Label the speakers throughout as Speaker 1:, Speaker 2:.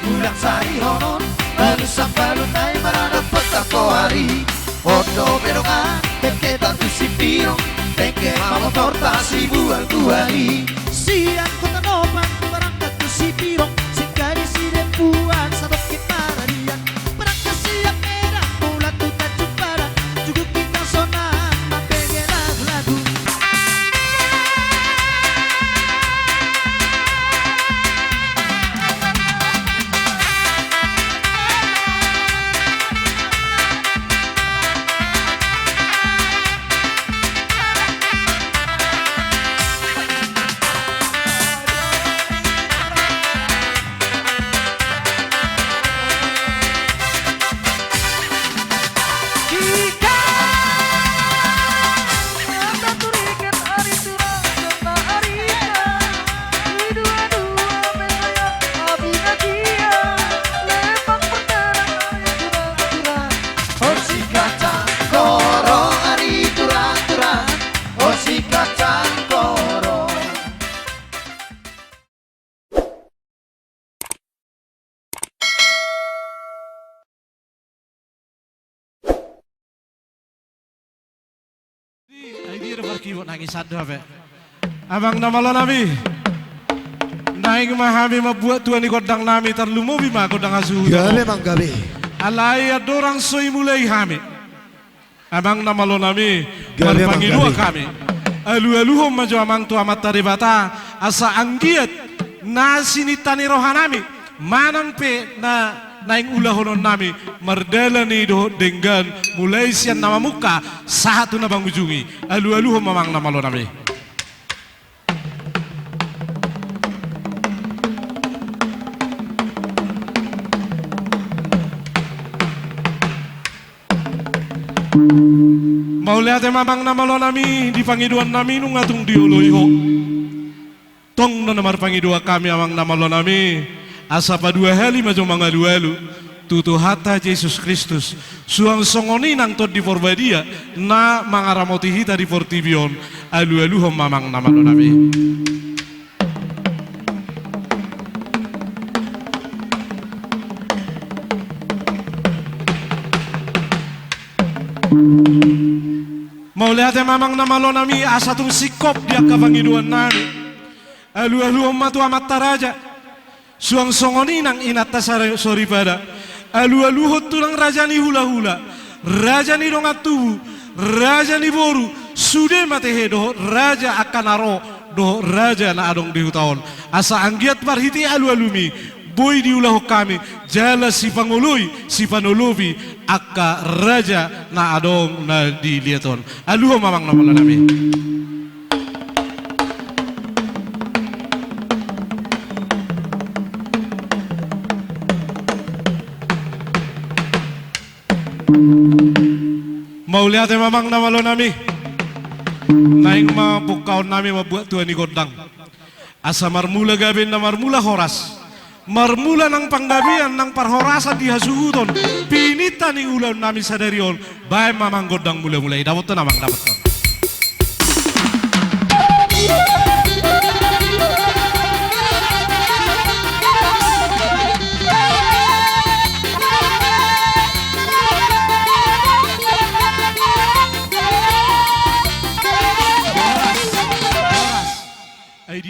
Speaker 1: Ulang sari honon Alusang balunay marana pagtako hari Odo berongan Teke tantu si pirong Teke mama torta si bual kuali Siang kota nopan Barangkat tu si pirong Singkari si dempuan Sabok kiparalian Berangkat siang merah Mula tu tajuk barang Juga kita sonang Mapege lagu-lagu nangis ada be abang nama lo nami naik mahami mabuat tuan ni kodang nami terlumu bima kodang asu
Speaker 2: gale mang gabe
Speaker 1: alai adorang soi mulai hami abang nama lo nami berpanggil dua kami alu-aluhum maju amang tu amat taribata asa anggiat nasi nitani rohanami manang pe na naing ulah honon nami merdela ni do dengan mulai sian nama muka satu na bang ujungi alu-alu mamang nama lo nami mau lihat mamang nama lo nami di pangiduan nami nung ngatung diului ho tong na namar pangidua kami amang nama lo nami asa padua hali maju mangalu-alu tutu hata Yesus Kristus suang songoni nang tot di forbadia na mangaramoti hita di fortibion alu-alu hom mamang nama lo nami mau lihat mamang nama lo nami asa tung sikop dia kavangiduan nami alu-alu hom matu amat taraja suang songoni nang inata sori pada alu-alu tulang raja ni hula-hula raja ni dongat tubuh raja ni boru sude mate hedo raja akan aro do raja na adong di hutaon asa anggiat parhiti alu-alumi boy di ulah kami jala si pangului si panolobi akka raja na adong na di lieton alu mamang namala nami mau lihat mamang nama lo nami naing mapukaon nami mabuat tuan ni godang asa marmula gabin na marmula horas marmula nang panggabian nang parhorasan di hasuhuton pinita ni ulan nami sadarion bae mamang godang mulai-mulai dapat to namang dapat to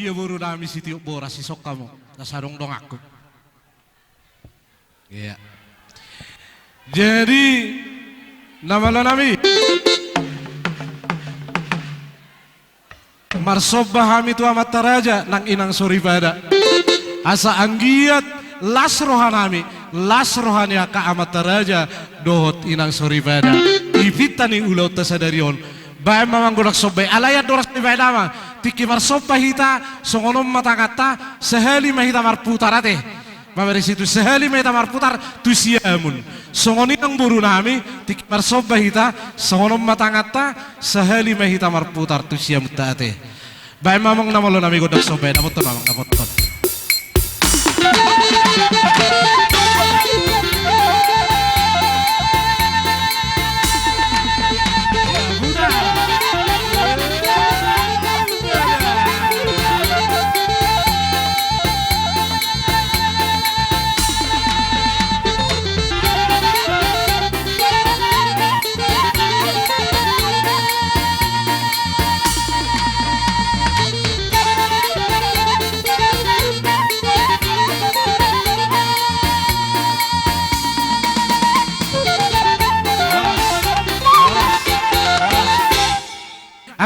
Speaker 1: dia baru nami si tiuk boras si sok kamu nasarong dong aku iya jadi nama lo nami marsobah hami tu amat taraja nang inang sori pada asa anggiat las rohanami las rohani aka amat taraja dohot inang sori pada ipitani ulau tasadarion bae mamang godak sobe alayat doras ni bae nama tiki marsopa hita songonom mata kata sehali mahita marputarate Mabari situ sehali meta marputar tusiamun songoni ang buru nami tiki marsopa hita songonom mata kata sehali mahita marputar tusiam taate bae mamang namalo nami godak sobe namot to mamang namot to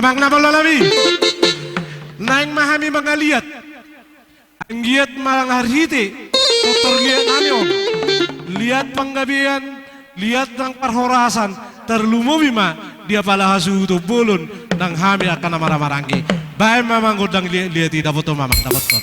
Speaker 1: Amang na malalami. Naing mahami mga liat. Ang giat malang harhiti. Tutor giat nami om. Liat panggabihan. Liat ng parhorasan. Terlumubi ma. Dia pala hasuto bulun. Nang hami akan namaramaranggi. Bahay mamang godang liati. Dapat to mamang. Dapat to.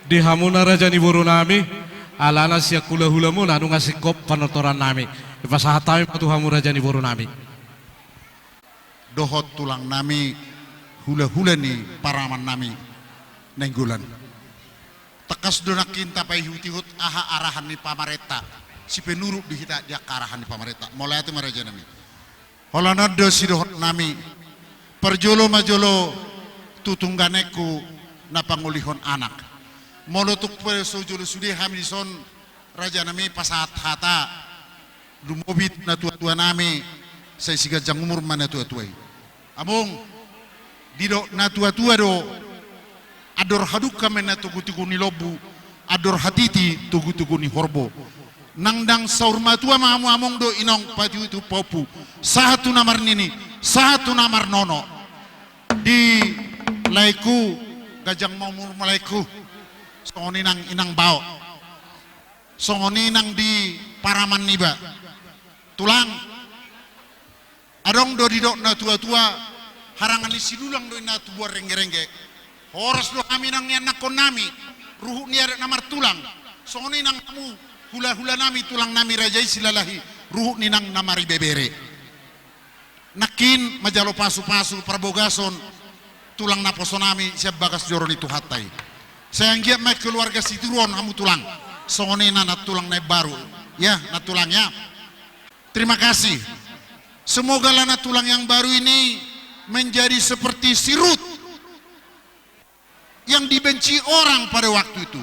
Speaker 1: Di hamuna raja ni buru nami alana sia kula hula muna anu ngasih kop panotoran nami ipasahatami patuhamu raja ni boru nami
Speaker 2: dohot tulang nami hula-hula ni paraman nami nenggulan tekas dona kinta pai hutihut aha arahan ni pamareta si penurut di hita dia karahan di pamareta mulai itu maraja nami holana do si dohot nami perjolo majolo tutungganeku na pangulihon anak molotuk peso jolo sudi hamilison raja nami pasat hata lumobit na tua-tua nami saya siga jang umur mana tua-tuai among didok na tua-tua do ador haduka mena tugu-tugu ni lobu ador hatiti tugu-tugu ni horbo nangdang saur matua mamu among do inong paju itu popu satu namar nini satu namar nono di laiku gajang maumur malaiku songoni nang inang bao songoni nang di paraman niba tulang adong do didok na tua-tua harangan ni sidulang do na tubuar rengge-rengge horas do kami nang nian nakon nami ruhu ni ada namar tulang songoni nang kamu hula-hula nami tulang nami rajai silalahi ruhu ni nang namari bebere nakin majalo pasu-pasu prabogason tulang naposo nami siap bagas joron itu hatai sayang giat mai keluarga situron kamu tulang songoni na tulang naik baru ya na tulangnya terima kasih semoga lana tulang yang baru ini menjadi seperti sirut yang dibenci orang pada waktu itu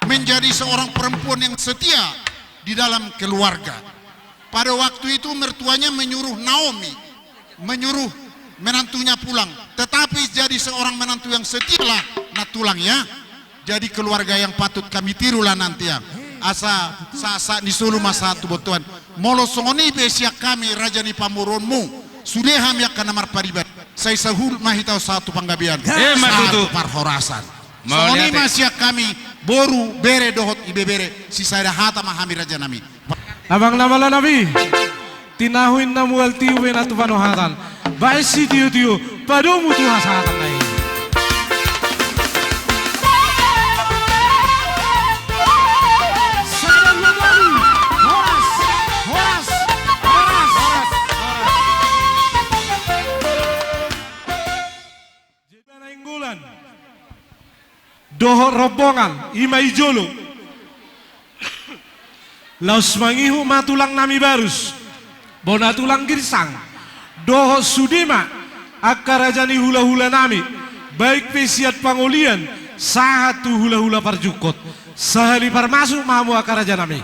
Speaker 2: menjadi seorang perempuan yang setia di dalam keluarga. Pada waktu itu mertuanya menyuruh Naomi, menyuruh menantunya pulang, tetapi jadi seorang menantu yang setia lah nah tulangnya. Jadi keluarga yang patut kami tirulah nanti ya. Asa sasa di sulu masa tu botuan. Molo songoni besiak kami raja ni pamuronmu. Sudeham yak kanamar paribat. Saya sahul mahitau satu panggabian. Satu parhorasan. Songoni masiak kami boru bere dohot ibebere si saya hata mahami raja nami
Speaker 1: abang nama nabi tinahuin namual tiu na tu panohatan baik si tiu padomu tu hasatan nai doho rombongan imai jolo laus mangihu matulang nami barus bona tulang girsang doho sudema akarajani hula-hula nami baik pesiat pangolian sahatu hula-hula parjukot sahali parmasuk mamu akaraja nami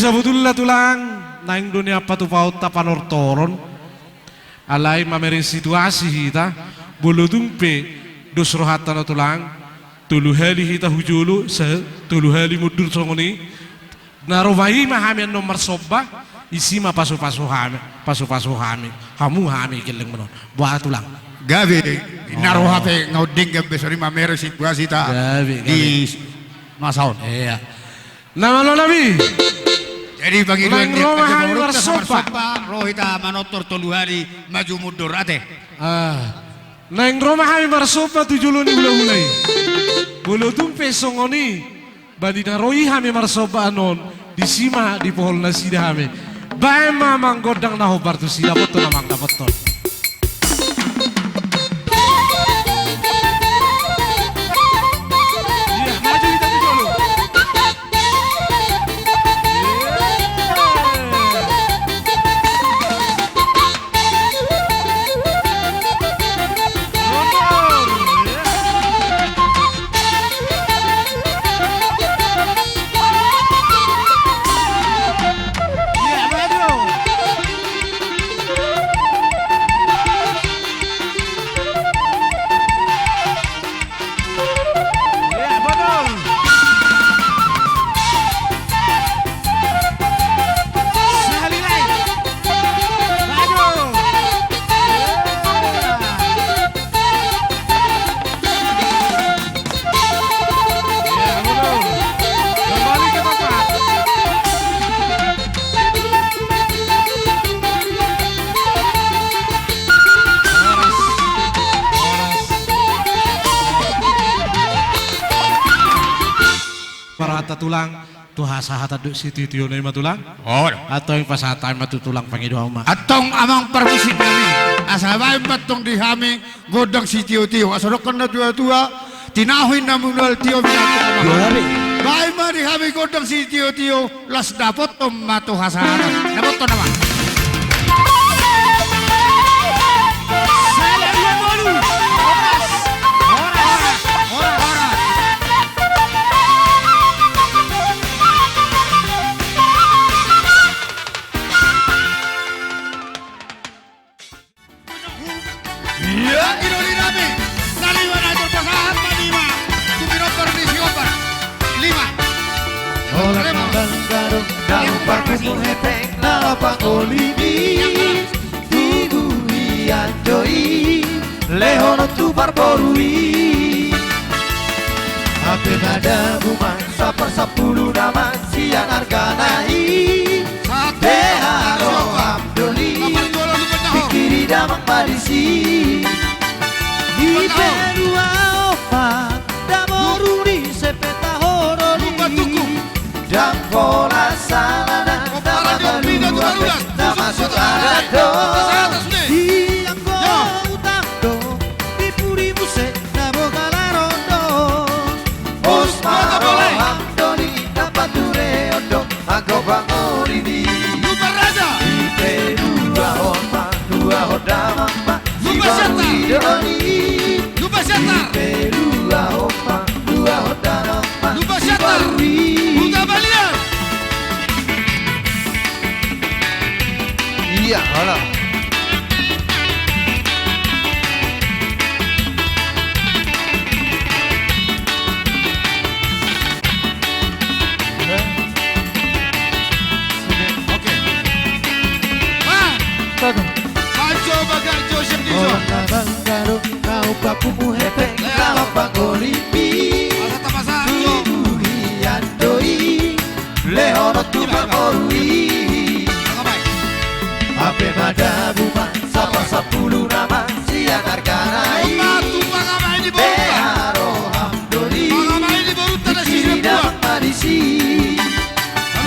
Speaker 1: sebetulnya tulang naing dunia patu paut tapanor toron alai mamere situasi kita bulu tumpe dos rohatan tulang tulu hali kita hujulu tulu hali mudur songoni narovahi mahami nomor sobba isi ma pasu pasu hami kamu hami keleng menon buat tulang
Speaker 2: gabi naruh HP ngauding gabi sorry mamere situasi ta di masaon
Speaker 1: iya nama lo nabi
Speaker 2: jadi bagi dua
Speaker 1: Nang Roma hari bersopa.
Speaker 2: rohita manotor tolu hari maju mundur ate
Speaker 1: Nang Roma hari bersopa tujuluni ulai bulu tumpe songoni badina roi hami marsoba anon disima di pohon nasida hami bae mamang godang naho bartu sida foto namang dapat ton iya maju kita tujulu Parata tulang tuh hasa-hata duk situ tio na tulang
Speaker 2: oh
Speaker 1: atau yang pas hata matu tulang pangido ama
Speaker 2: atong amang permisi kami asabay matong di hami godang si tio asorokan na tua tinahuin na munal tio binatu bahay ma di hami godang si tio las dapot tom matu hasahata dapot to naman yang ini nabi nalima na ito pasahan na 5 tumino permisi oper 5
Speaker 3: Orang Bandung dalam parkumu hepeng nalapang olivis Tubuhi anjoi lehono tu barborui Ape nada buman sapar 10 nama siang arganai Beharo Abdoli pikiri damang padisi Ipe dua opat damoruri sepeta horori Dan pola salada nama balua nama sukarado Yang kau utangdo dipuri muse nabo galarondo Osmaro Abdoli dapat dure ondo aku bangorini Ipe dua opat dua hodama Sibarui doni Ipe dua opat dua hodama Sibarui Iya, hola.
Speaker 2: oke Panco Baganjo Syekh
Speaker 3: Orang Banggaro kau papumu hepeng kalau pangolipi Tubuhian doi lehono tu pangorui Ape mada buman sapa 10 nama siang arganai Beharo Hamdoli Dikiri damang padisi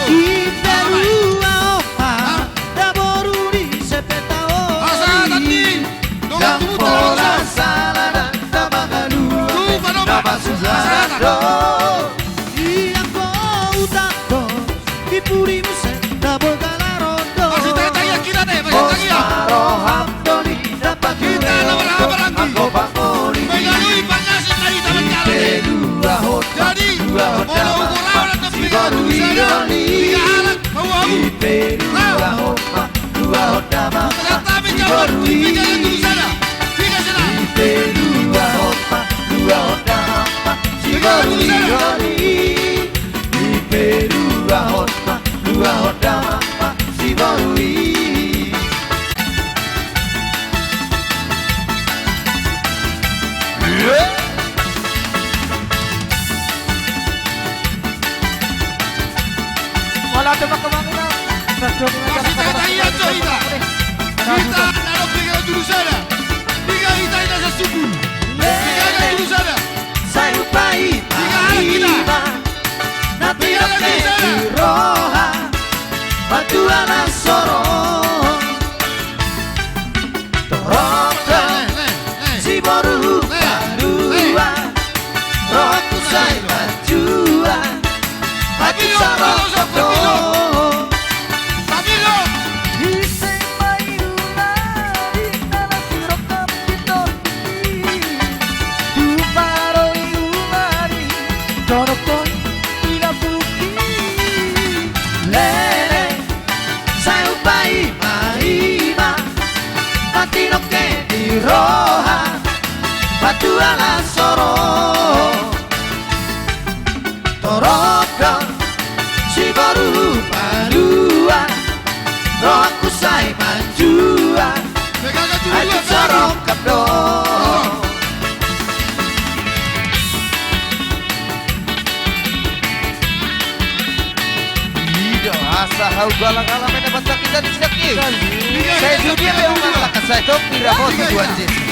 Speaker 3: Iperua opa Daboruri sepeta ori Dan pola salada Tabagalua Nama Susarado Yang kau takdo Dipuri musen Dabo galarondo Osmaro Hamdoli dapat aku bangoli Ipe dua hotam dua hotam Sibarui doni Di Perua Hotma, dua Honda Mama, si Borui. Di Perua Hotma, dua Honda Mama, si Borui. Di Perua Hotma, dua Honda Mama, si Borui.
Speaker 4: Wala coba kemana?
Speaker 2: Masih tak tahian so kita. Kita dalam tiga jurusan. Tiga kita sa suku. Tiga jurusan.
Speaker 3: Sayupai
Speaker 2: Tiga hal kita.
Speaker 3: Nanti oke roha Batuana sorong Torongka Si boru barua Rohaku say majua Hati sarong koto
Speaker 2: Pabilo.
Speaker 3: Roha batu ala soro Toroko si baru barua Rohaku say manjua Aku sorong kabdo Ido asa hau galang-galang mena bata kita di sini Saya dunia memang lakas saya tok tidak mau tujuan Yesus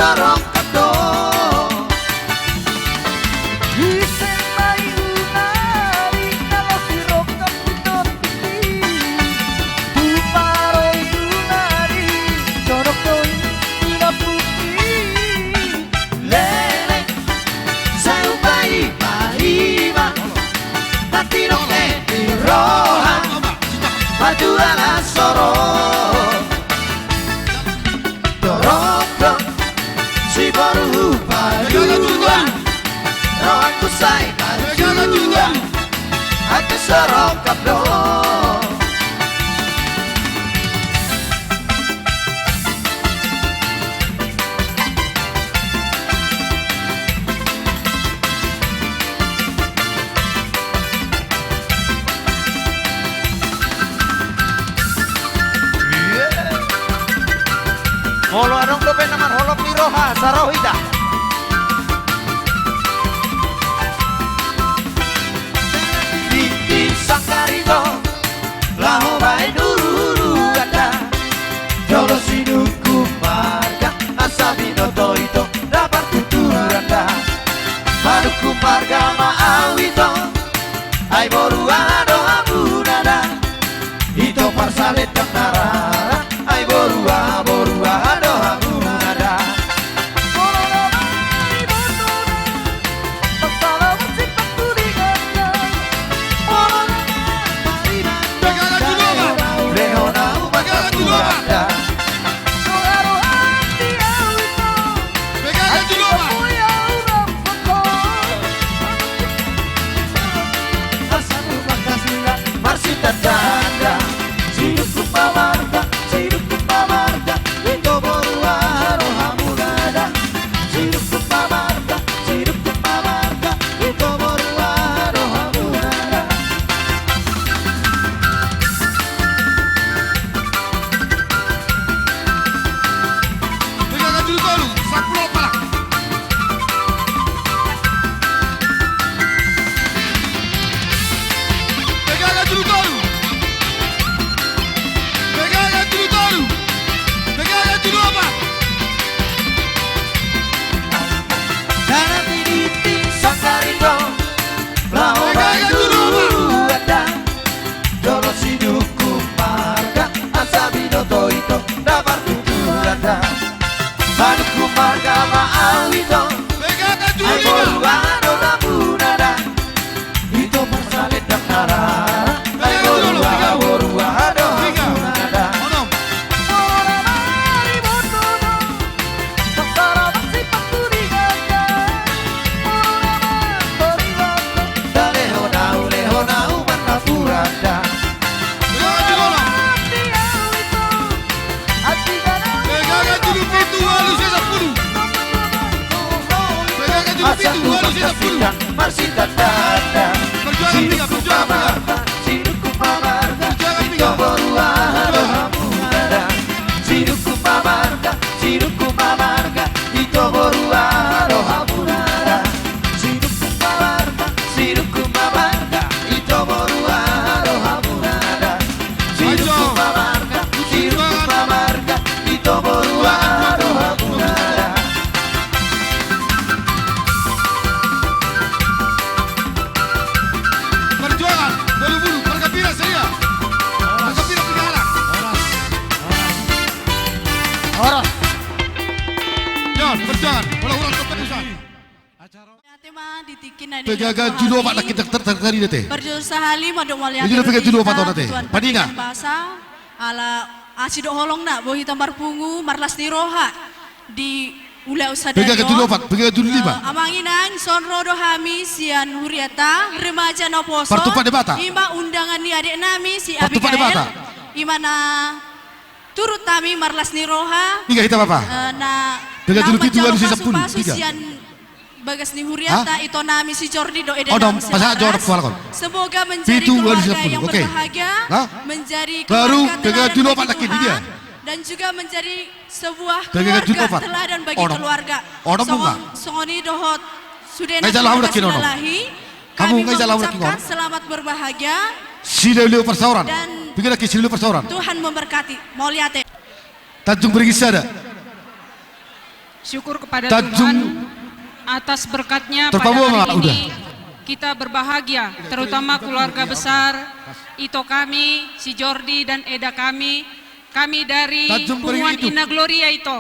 Speaker 3: sorong kado Lele sayu bai mahima Nanti noke di roha Baju ala sorong Dorong si baru barua Rohaku say majua Aku sorong kabdo Molo anong dobe naman holop ni Roha sa Rohida Binti Sangkarigo Laho bae nuru ada Jolo sinuku marga Asabi no toito dapat tuturanda Manuku marga maawito Ai boru ado abunada Ito parsalet kang narara Ai boru ado abunada Doro siduku marga Asabino toito Dabar tuturanda Manuku marga ma'awito Ay boruano na munada Ito persalit dan narara Ay boruano na munada Marsita dada Sinuku pamarga Sinuku pamarga Ito boruano hamunada Sinuku pamarga Sinuku pamarga Ito boruano hamunada Sinuku pamarga Sinuku pamarga Ito boruano hamunada Sinuku pamarga Sinuku pamarga Ito boruano hamunada
Speaker 2: Perjuangan, buru-buru, bergembira saya. Bergembira tiga arah.
Speaker 3: Horas
Speaker 2: Jangan, perjuangan, ulang-ulang keputusan.
Speaker 4: Tema ditikin ada
Speaker 2: Pegaga judo pak nak kita tertari dete.
Speaker 4: Berusaha lima dok mulia.
Speaker 2: Ini pegaga judo pak tahun dete. Padinga.
Speaker 4: Bahasa ala asido holong nak bohi tambar pungu marlas di roha di ula usada.
Speaker 2: Pegaga judo pak, pegaga judo lima.
Speaker 4: Amanginan sonro dohami sian huriata remaja noposo.
Speaker 2: Partupak debata.
Speaker 4: Ima undangan ni adik nami si
Speaker 2: Partupak debata.
Speaker 4: Abigail. Imana turut kami marlas ni roha.
Speaker 2: Tiga kita apa?
Speaker 4: Na
Speaker 2: Pegaga judo itu harus
Speaker 4: pasu
Speaker 2: 10. Tiga.
Speaker 4: sian Bagas ni Huriata itu nami si Jordi do eden.
Speaker 2: Dom, masa jawab kuala kon.
Speaker 4: Semoga menjadi
Speaker 2: Itu harus
Speaker 4: keluarga
Speaker 2: 10,
Speaker 4: yang
Speaker 2: oke.
Speaker 4: berbahagia, menjadi
Speaker 2: Baru
Speaker 4: keluarga
Speaker 2: pegaga
Speaker 4: teladan
Speaker 2: judo
Speaker 4: bagi
Speaker 2: pak laki
Speaker 4: Tuhan,
Speaker 2: dia.
Speaker 4: dan juga menjadi sebuah
Speaker 2: Pegaga judo
Speaker 4: keluarga
Speaker 2: pak.
Speaker 4: teladan bagi
Speaker 2: Odom.
Speaker 4: keluarga.
Speaker 2: Odom bunga.
Speaker 4: Songoni dohot sudena
Speaker 2: Ngai jalan laki odom.
Speaker 4: lahi.
Speaker 2: Kamu
Speaker 4: Kami
Speaker 2: ngai jalan laki
Speaker 4: mengucapkan
Speaker 2: odom.
Speaker 4: selamat berbahagia
Speaker 2: Sila beliau persauran.
Speaker 4: dan
Speaker 2: Pikir lagi sila persauran.
Speaker 4: Tuhan memberkati. Moliate.
Speaker 2: Tanjung Beringis ada.
Speaker 5: Syukur kepada
Speaker 2: Tanjung
Speaker 5: Tuhan atas berkatnya pada
Speaker 2: Terpabu,
Speaker 5: hari
Speaker 2: Mak,
Speaker 5: ini kita berbahagia, terutama keluarga besar Ito kami, si Jordi dan Eda kami dari
Speaker 2: Tanjung Beringin
Speaker 5: Punguan
Speaker 2: Hidup.
Speaker 5: Ina Gloria Ito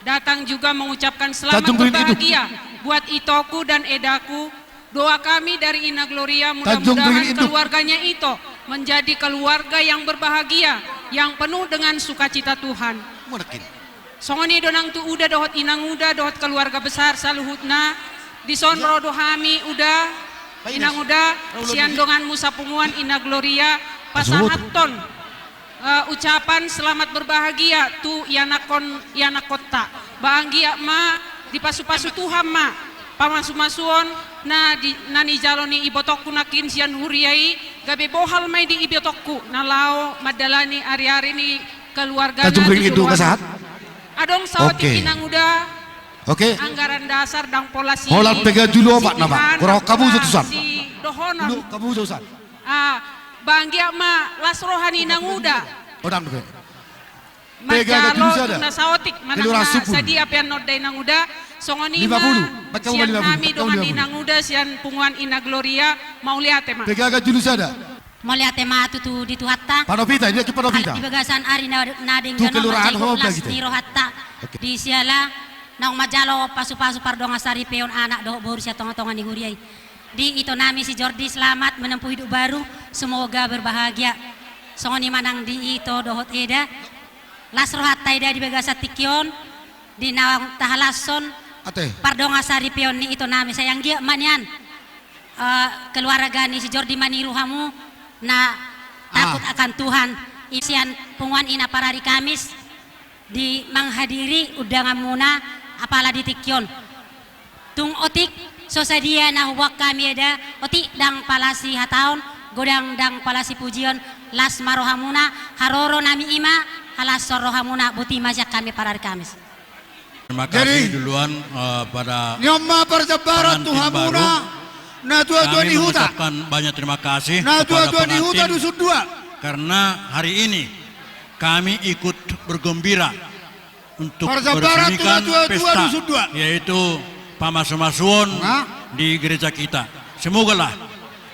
Speaker 5: datang juga mengucapkan selamat
Speaker 2: Tanjung Beringin Hidup.
Speaker 5: berbahagia buat Itoku dan Edaku. Doa kami dari Ina Gloria
Speaker 2: Tanjung
Speaker 5: mudah-mudahan
Speaker 2: Beringin Hidup.
Speaker 5: keluarganya Ito menjadi keluarga yang berbahagia, yang penuh dengan sukacita Tuhan.
Speaker 2: Mungkin.
Speaker 5: Songoni donang tu udah dohot inang udah dohot keluarga besar saluhutna di sonro dohami udah inang udah sian dongan musa punguan ina gloria pasahaton ucapan selamat berbahagia tu yana kota bahagia ma di pasu-pasu Tuhan ma pamasu-masuon na di nani jaloni ibotokku nakin sian huriai gabe bohal mai di ibotokku nalao madalani ari-ari ni keluarga
Speaker 2: Tanjung Beringin itu kasahat.
Speaker 5: Adong sawati
Speaker 2: Oke.
Speaker 5: kinang udah
Speaker 2: Oke.
Speaker 5: anggaran dasar dang polasi.
Speaker 2: Holat pega julo pak nama. Kurang kamu satusan.
Speaker 5: Si dohonon.
Speaker 2: Dulu kamu satusan.
Speaker 5: Banggia ma las rohani nang uda.
Speaker 2: Odam dulu. Pega
Speaker 5: Majalo
Speaker 2: julo sada.
Speaker 5: tuna saotik
Speaker 2: Kelurahan
Speaker 5: manang
Speaker 2: Supun.
Speaker 5: sadia pian nodai nang uda. Songoni
Speaker 2: 50. Baca
Speaker 5: sian
Speaker 2: 50.
Speaker 5: kami
Speaker 2: Baca
Speaker 5: dongan
Speaker 2: 50.
Speaker 5: inang uda sian punguan ina gloria mau lihat ma.
Speaker 2: Pega julo sada.
Speaker 6: Molia tema tu di tuhatta.
Speaker 2: Panopita dia ke Panopita.
Speaker 6: Di bagasan ari nading
Speaker 2: Tu kelurahan
Speaker 6: majego
Speaker 2: Hobla
Speaker 6: las
Speaker 2: gitu.
Speaker 6: di rohatta.
Speaker 2: Oke.
Speaker 6: Di siala nang majalo pasu-pasu pardong asari peon anak doh boru sia tonga-tonga ni huriai. Di itu nami si Jordi selamat menempuh hidup baru, semoga berbahagia. Songoni manang di itu dohot eda. Las rohatta eda di bagasa tikion di nawang tahalason
Speaker 2: Ate.
Speaker 6: pardong asari peon ni itu nami sayang dia manian. Keluarga ni si Jordi maniru hamu na takut akan Tuhan. Isian punguan ina parari Kamis di menghadiri undangan muna apala di tikyon. Tung otik sosadia na huwak kami ada otik dang palasi hataon godang dang palasi pujion las marohamuna haroro nami ima halas sorohamuna buti majak kami parari Kamis.
Speaker 7: Terima kasih duluan pada
Speaker 2: Nyoma persebaran
Speaker 7: pengantin
Speaker 2: Tuhan
Speaker 7: baru.
Speaker 2: muna. Nah tua-tua
Speaker 7: Kami
Speaker 2: di huta.
Speaker 7: mengucapkan banyak terima kasih
Speaker 2: Nah
Speaker 7: kepada
Speaker 2: tua-tua di huta
Speaker 7: pengantin
Speaker 2: dusun dua.
Speaker 7: karena hari ini kami ikut bergembira untuk
Speaker 2: Persebaran
Speaker 7: meresmikan
Speaker 2: tua-tua
Speaker 7: pesta
Speaker 2: dusun dua.
Speaker 7: yaitu Pamasu-masuon
Speaker 2: Nah.
Speaker 7: di gereja kita. Semoga lah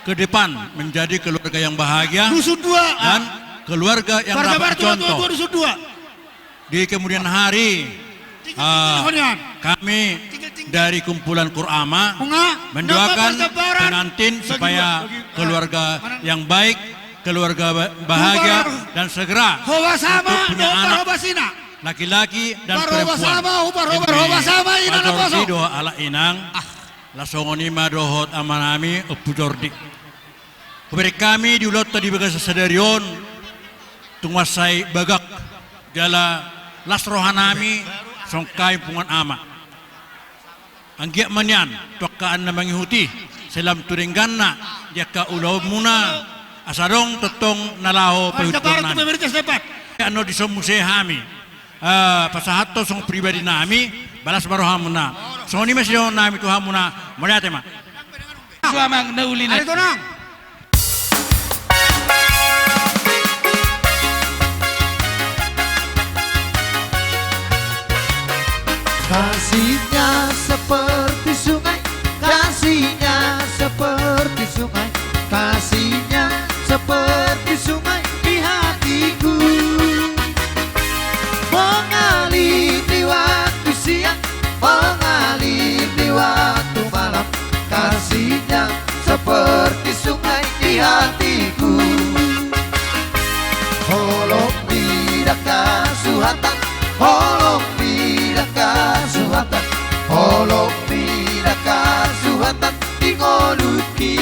Speaker 7: ke depan menjadi keluarga yang bahagia
Speaker 2: Dusun 2.
Speaker 7: dan keluarga yang dapat contoh.
Speaker 2: Dusun 2.
Speaker 7: Di kemudian hari kami dari kumpulan Kur'ama mendoakan pengantin supaya keluarga yang baik, keluarga bahagia dan segera untuk punya anak laki-laki dan perempuan. Doa ala inang lasongoni madohot amanami upu jordi. Kepada kami diulat tadi bagas sadarion tunguasai bagak jala las rohanami songkai pungan ama. Anggiak manyan tokaan na mangihuti selam turingganna dia ka ulaw muna asarong totong nalaho pahutpornan. Ano disomuse hami pasahato song pribadi nami balas barohamuna. So ni masih nami tuhamuna melihat ma.
Speaker 3: Suamang naulina.
Speaker 2: Ari tonang.
Speaker 3: Kasihnya seperti sungai, kasihnya seperti sungai, kasihnya seperti sungai di hatiku. Mengalir di waktu siang, mengalir di waktu malam, kasihnya seperti sungai di hatiku. Holong tidak kasuhatan, holong tidak kasuhatan, holong tidak kasuhatan di ngoluki.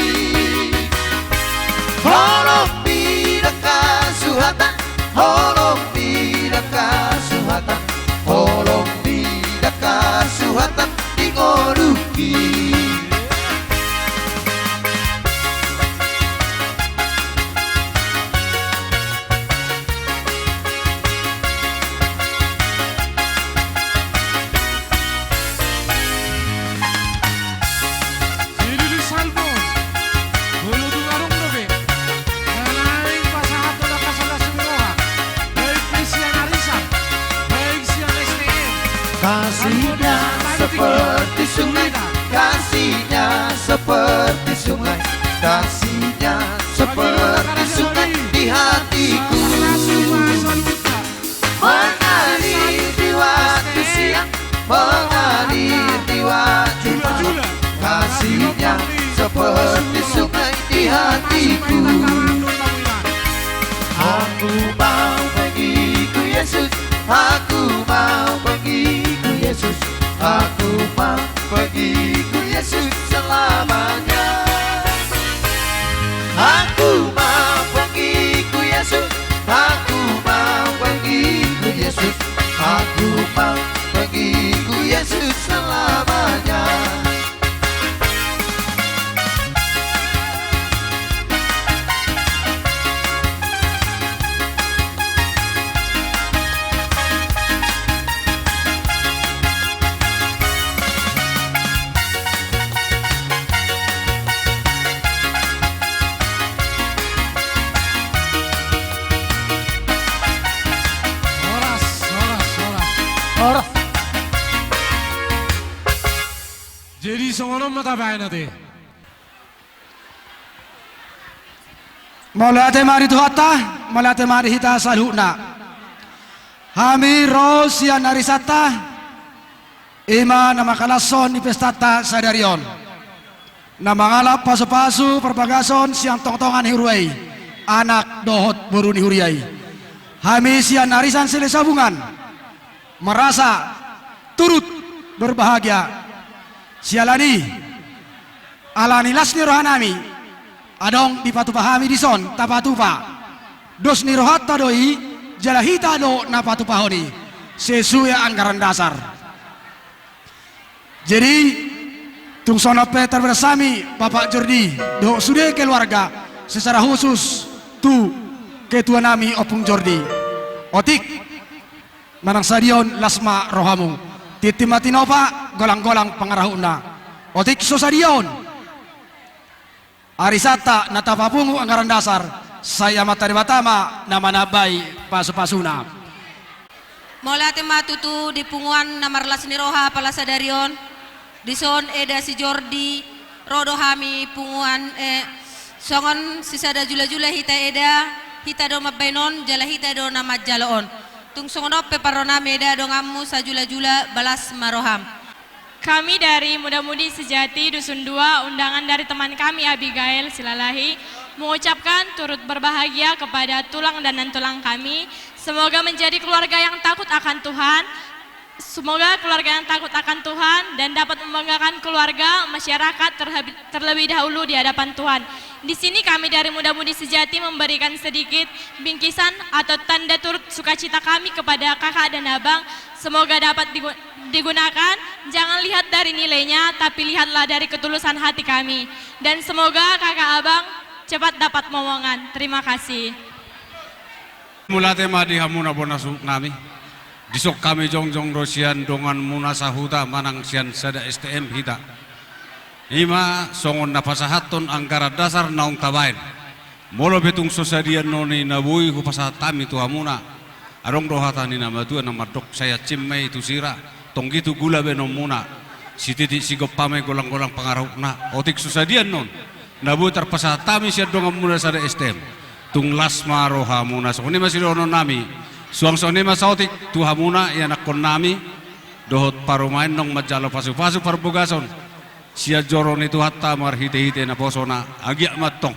Speaker 3: Holong tidak kasuhatan, holong tidak kasuhatan, holong tidak kasuhatan di ngoluki. Kasihnya seperti sungai, kasihnya seperti sungai, kasihnya seperti sungai di hatiku. Mengalir di waktu siang, mengalir di waktu malam, kasihnya seperti sungai di hatiku. Aku mau pergi ku Yesus, aku mau pergi ku Yesus, aku mau pergi ku Yesus selamanya. Aku mau pergi ku Yesus, aku mau pergi ku Yesus, aku mau pergi ku Yesus selamanya.
Speaker 1: Jadi semono mata bae nanti.
Speaker 8: Malate mari tuhata, malate mari hita saluna. Hami rosia narisata, ima nama kalason ipestata sadarion. Nama ngalap pasu-pasu perbagason siang tong-tongan hiruai, anak dohot buruni huriai. Hami sian narisan sile sabungan, merasa turut berbahagia. Sialani alani las ni rohanami adong dipatupahami dison tapatupa dos ni rohatta doi jalahita do napatupahoni sesuai anggaran dasar. Jadi tung sono Peter bersami Bapak Jordi do sudah keluarga secara khusus tu ketua nami opung Jordi otik manang sadion lasma rohamu Titimatinova golang-golang pangarahuna otik sosadion arisata natapapungu anggaran dasar saya matari batama nama nabai pasu-pasuna
Speaker 6: Mola matutu di punguan namarlas niroha palasadarion dison eda si Jordi rodohami punguan
Speaker 9: songon sisada jula-jula hita eda hita do mabenon jala hita do nama jaloon tung songon ope parona meda do ngamu sajula-jula balas maroham.
Speaker 10: Kami dari Muda-Mudi Sejati Dusun 2, undangan dari teman kami Abigail Silalahi, mengucapkan turut berbahagia kepada tulang dan non-tulang kami. Semoga menjadi keluarga yang takut akan Tuhan. Semoga keluarga yang takut akan Tuhan dan dapat membanggakan keluarga, masyarakat terlebih dahulu di hadapan Tuhan. Di sini kami dari Muda-Mudi Sejati memberikan sedikit bingkisan atau tanda turut sukacita kami kepada kakak dan abang. Semoga dapat digunakan, jangan lihat dari nilainya, tapi lihatlah dari ketulusan hati kami. Dan semoga kakak abang cepat dapat momongan. Terima kasih.
Speaker 1: Mula tema di hamuna bonasu nami. Disok kami jongjong rosian dongan munasahuta manang sian sada STM hita. Ima songon napasahaton angkara dasar naung tabain. Molo betung sosadian noni nabui hupasahat kami tu hamuna. Arong rohatani nama tu nama dok saya cimmai tu sira. Tong gitu gula benom muna. Si titik si gopame golang-golang pengaruh na otik susadian non. Nabu terpasahat kami sian dongan muna sada STM. Tung lasma roha muna. So ini masih dono nami. Suang so nema sautik tuha muna ya nakon nami dohot parumain nong majalo pasu-pasu parbugason sia joron itu hatta mar hite-hite na posona agiak matong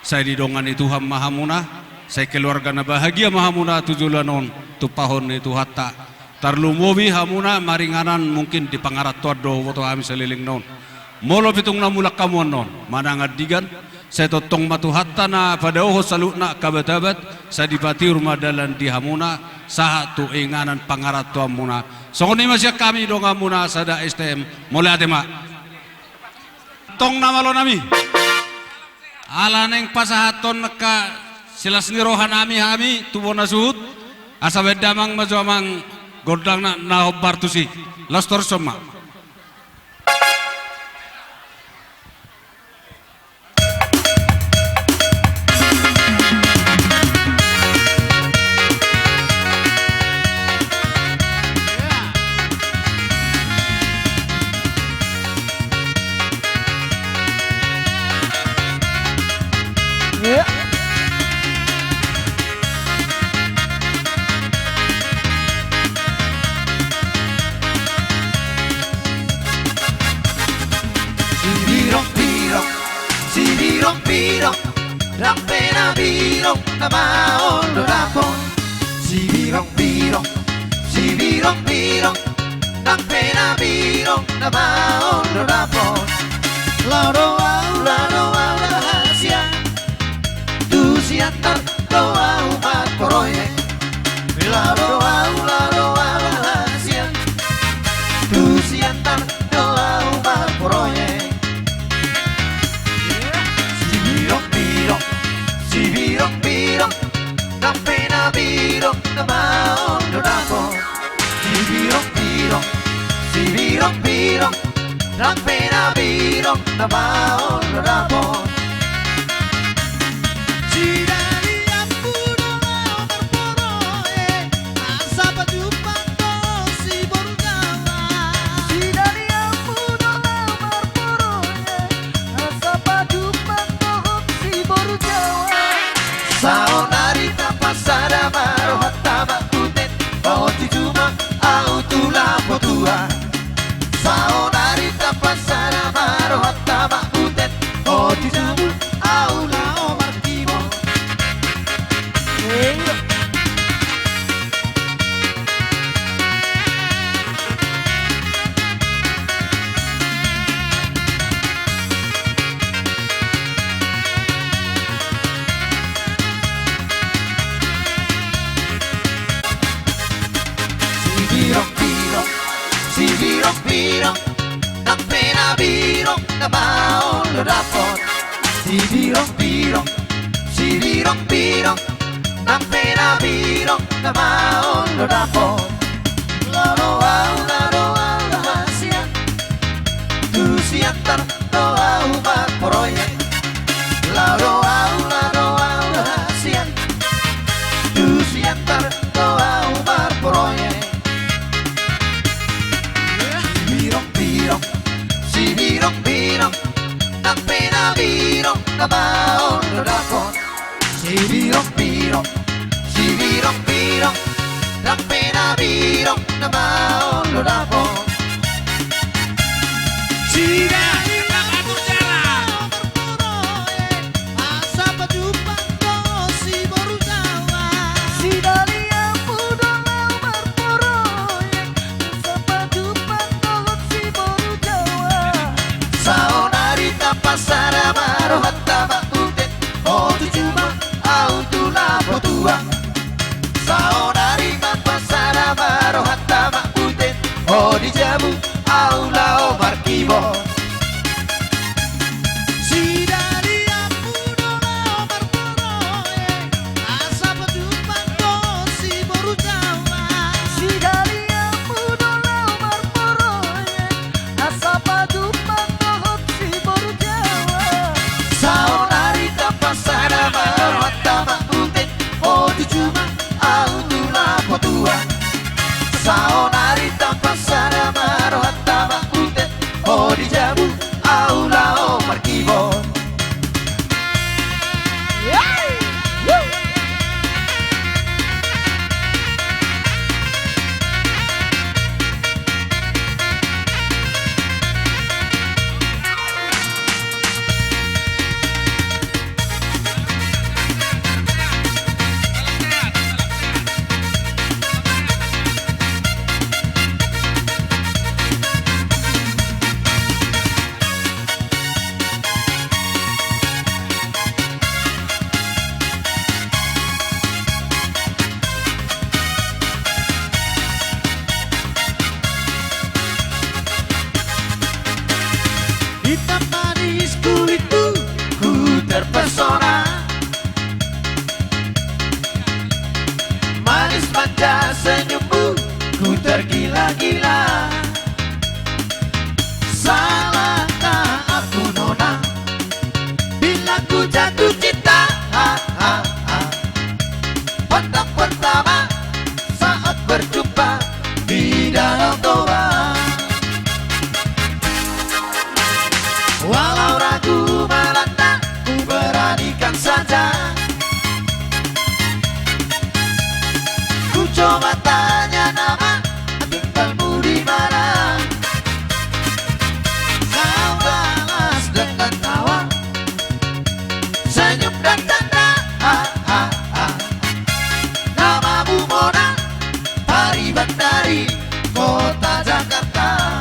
Speaker 1: saya didongan itu ham mahamuna saya keluarga na bahagia mahamuna tujulanon tu pahon itu hatta tarlumobi hamuna maringanan mungkin di pangarat tuado woto kami seliling non molo pitung na mulak kamuan non manangad digan saya totong matu hatta na pada oho saluk na kabatabat saya dipati rumah dalan di hamuna saha tu inganan pangarat tu hamuna sokoni masih kami dong hamuna sada STM mulai atema tong nama lo nami ala neng pasahaton neka silas nirohan ami tu bona suhut asa bedamang majomang godang na bartusi lastor soma.
Speaker 3: Rampena birong na maon lo rapon si birong rampena birong na maon lo rapon laro au rahasia tu siantar doa umat proyek laro au rahasia tu siantar doa umat proyek Rampena birong na maon lo rapon si birong rampena birong na maon lo rapon si dari ampuno lao marporoe asa padupanto si borgawa si dari ampuno lao marporoe asa padupanto si borgawa saonari tapasada marohat tama kutet oti cuma au tula potua saonari tapasada marohat tama kutet oti cuma au lao martimo birong rampena birong na maon lo rapon si birong rampena birong na maon lo rapon laro au rahasia tu siantar doa umat proyek laro au rahasia tu siantar doa umat proyek si birong rampena birong na birong, si birong birong, rampe na birong na maon lo dapong. Sida pasara maro hatta makutet o tu cuma au tu lapo tua saonari pasara maro hatta makutet o di jamu au lao markibo saonari tanpa sana maro hatta makutet o di jamu au lao markibo. Hitam manis kulitku, ku terpesona. Manis manja senyummu, ku tergila-gila. Salahkah aku nona, bila ku jatuh cinta? Pandang pertama saat berjumpa di danau Toba. Walau ragu melanda, ku beranikan saja. Ku coba tanya nama, tinggalmu di mana? Kau balas dengan tawa, senyum dan tanda. Namamu Mona, Pari Bandari, kota Jakarta.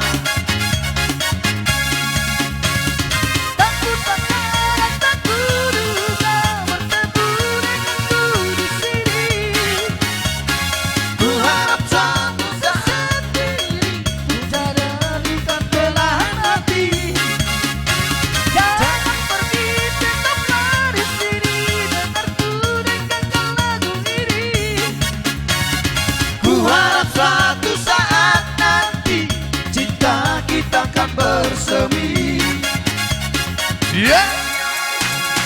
Speaker 3: Bersemi,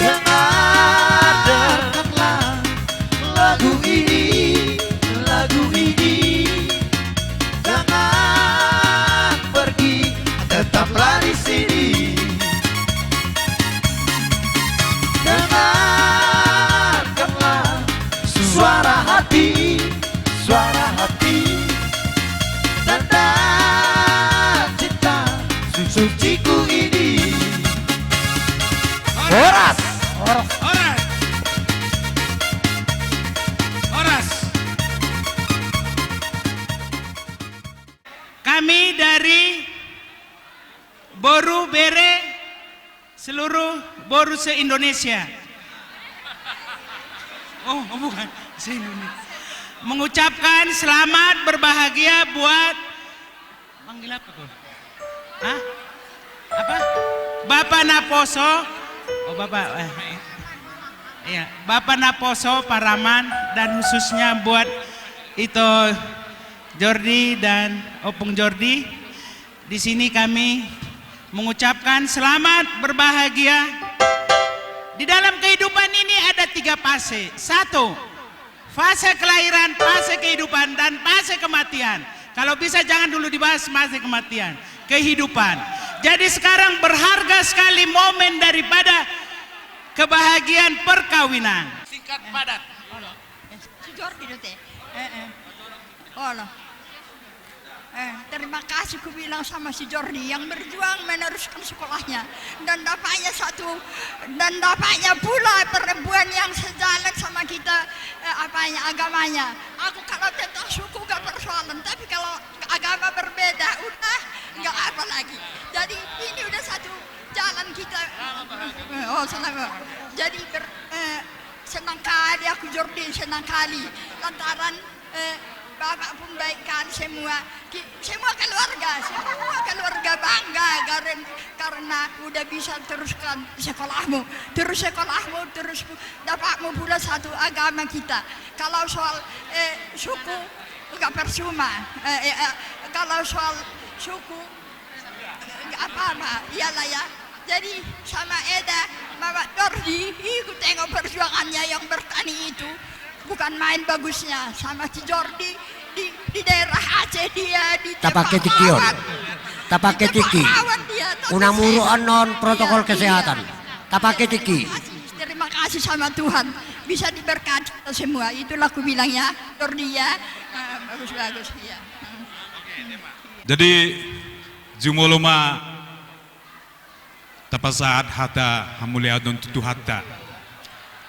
Speaker 3: dengarkanlah lagu ini, jangan pergi, tetaplah di sini. Dengarkanlah suara hati, tanda suciku ini. Horas.
Speaker 11: Kami dari Boru Bere, seluruh Boru se-Indonesia. Oh bukan, se-Indonesia. Mengucapkan selamat berbahagia buat, panggil apa tuh? Hah? Apa? Bapak Naposo. Oh Bapak, iya, Bapak Naposo Paraman, dan khususnya buat itu Jordi dan Opung Jordi. Di sini kami mengucapkan selamat berbahagia. Di dalam kehidupan ini ada 3 fase. 1, fase kelahiran, fase kehidupan, dan fase kematian. Kalau bisa jangan dulu dibahas fase kematian, kehidupan. Jadi sekarang berharga sekali momen daripada kebahagiaan perkawinan.
Speaker 7: Singkat padat.
Speaker 12: Si Jordi itu teh. Terima kasih ku bilang sama si Jordi yang berjuang meneruskan sekolahnya dan bapaknya pula perempuan yang sejalan sama kita agamanya. Aku kalau tentang suku gak persoalan, tapi kalau agama berbeda udah nggak apa lagi. Jadi ini udah satu jalan kita. Jadi senang kali aku Jordi, senang kali lantaran Bapak pun baik kali semua keluarga bangga karena udah bisa teruskan sekolahmu, terus dapatmu pula satu agama kita. Kalau soal suku enggak percuma, kalau soal suku enggak apa-apa, iyalah ya. Jadi sama Eda, Bapak Jordi, ikut tengok perjuangannya yang bertani itu. Bukan main bagusnya sama si Jordi di daerah Aceh dia di
Speaker 13: Tapake tikion. Tapake tiki. Unang muruan non protokol kesehatan. Tapake tiki.
Speaker 12: Terima kasih sama Tuhan bisa diberkati kita semua. Itulah aku bilang ya, Jordi ya. Bagus ya.
Speaker 14: Jadi jumoloma tapasaat hata hamuliadon tutu hatta.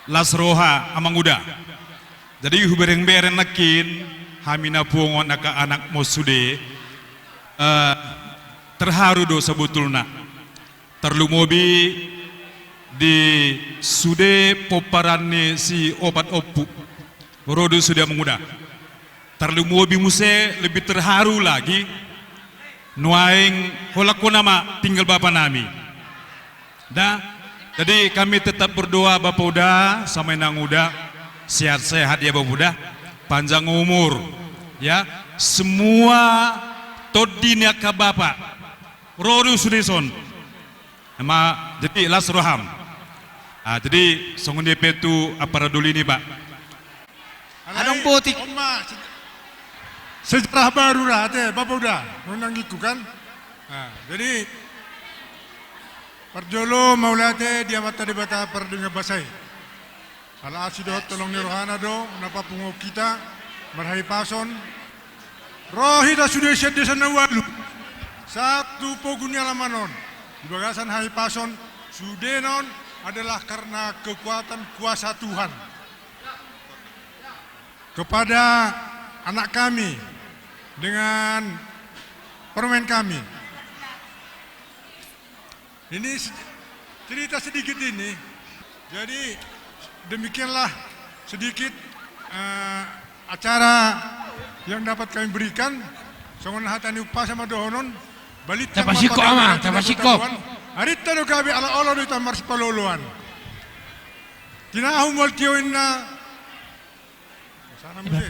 Speaker 14: Lasroha amanguda. Jadi hubereng-bereng nakin hamina puongon naka anak mosude terharu do sebetulnya terlumobi di sude poparanne si obat opu rodo sudah menguda terlumobi muse lebih terharu lagi nuaing holako nama tinggal bapak nami jadi kami tetap berdoa Bapak Uda sama Nang Uda sehat-sehat ya Bapak Uda, panjang umur ya, semua todinya ke Bapak Rodu Sudison jadi las roham jadi songon DP itu apa dulu ini Pak
Speaker 15: adong potik sejarah baru lah Bapak Uda menangiku kan jadi perjolo maulate dia mata debata perdengar basai ala asidot tolong nirohana do napa pungo kita marhai pason rohida sudah sedesa nawalu satu pogunya lamanon di bagasan hai pason sudenon adalah karena kekuatan kuasa Tuhan kepada anak kami dengan permen kami. Ini cerita sedikit ini jadi demikianlah sedikit acara yang dapat kami berikan. Songon hatani upah sama dohonon balit
Speaker 1: tapasiko ama tapasiko
Speaker 15: arita do gabi ala olo do tamar sepaloluan tinahum wal tioinna sana muse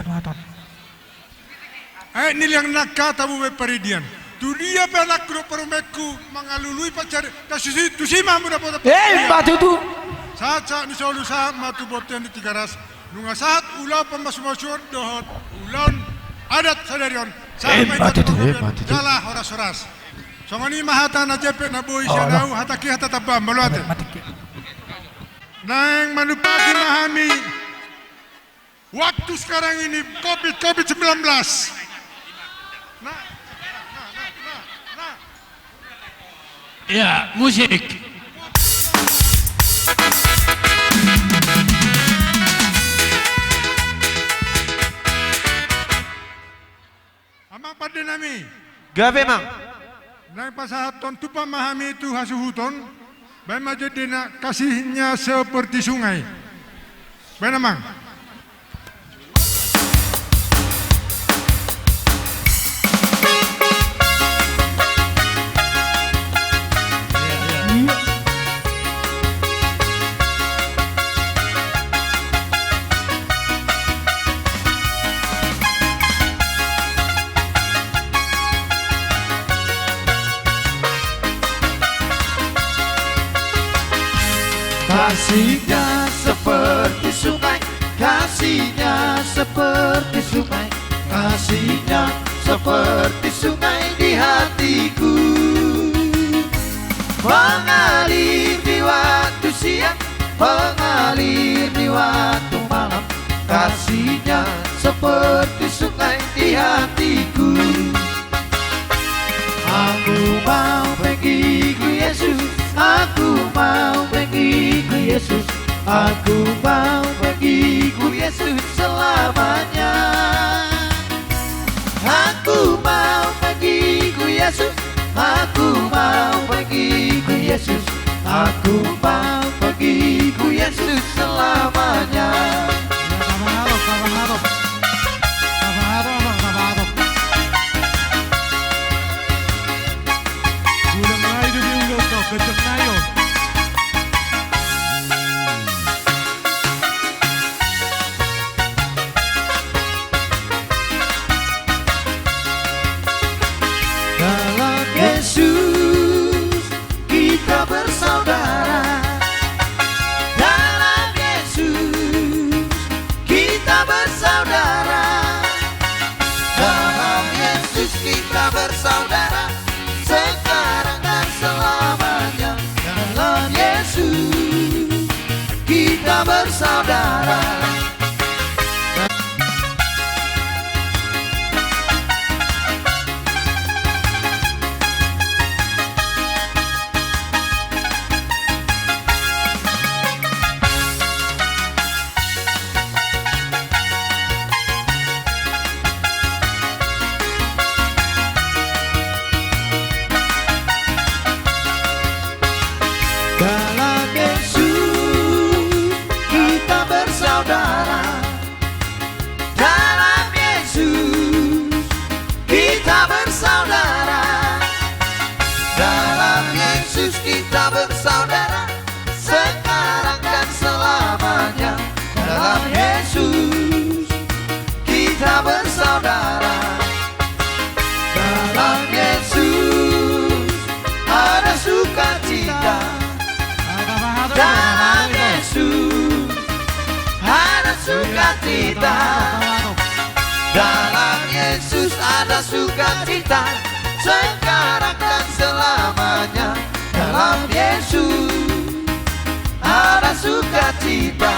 Speaker 15: niliang nakata bu peridian tu dia penak kro perumeku mangalului pacar kasusi tu sima mu dapat
Speaker 8: batu tu
Speaker 15: saat ni solu saat matu boten di tigaras nunga saat ulah pemasumasuan dohot ulon adat sadarion jalah horas-horas songoni mahata na jepe na boy siya nau hataki hatatabam balwate nang manupati mahami waktu sekarang ini COVID-19
Speaker 1: ya musik
Speaker 15: ama pada nami
Speaker 3: gabe mang
Speaker 15: nang pasahaton tu pamahami itu hasuhuton bae majadena kasihnya seperti sungai bae namang
Speaker 3: Kasihnya seperti sungai, kasihnya seperti sungai, kasihnya seperti sungai di hatiku. Mengalir di waktu siang, mengalir di waktu malam, kasihnya seperti sungai di hatiku. Aku mau pergi ku Yesus, aku mau pergi ku Yesus, aku mau pergi ku Yesus selamanya. Aku mau pergi ku Yesus, aku mau pergi ku Yesus, aku mau pergi ku Yesus selamanya. Dalam Yesus kita bersaudara. Dalam Yesus kita bersaudara. Dalam Yesus kita bersaudara, sekarang dan selamanya. Dalam Yesus kita bersaudara. Dalam Yesus kita bersaudara. Dalam Yesus kita bersaudara. Dalam Yesus kita bersaudara, sekarang dan selamanya. Dalam Yesus kita bersaudara. Dalam Yesus ada sukacita. Dalam Yesus ada sukacita. Dalam Yesus ada sukacita, sekarang dan selamanya. Dalam Yesus ada sukacita.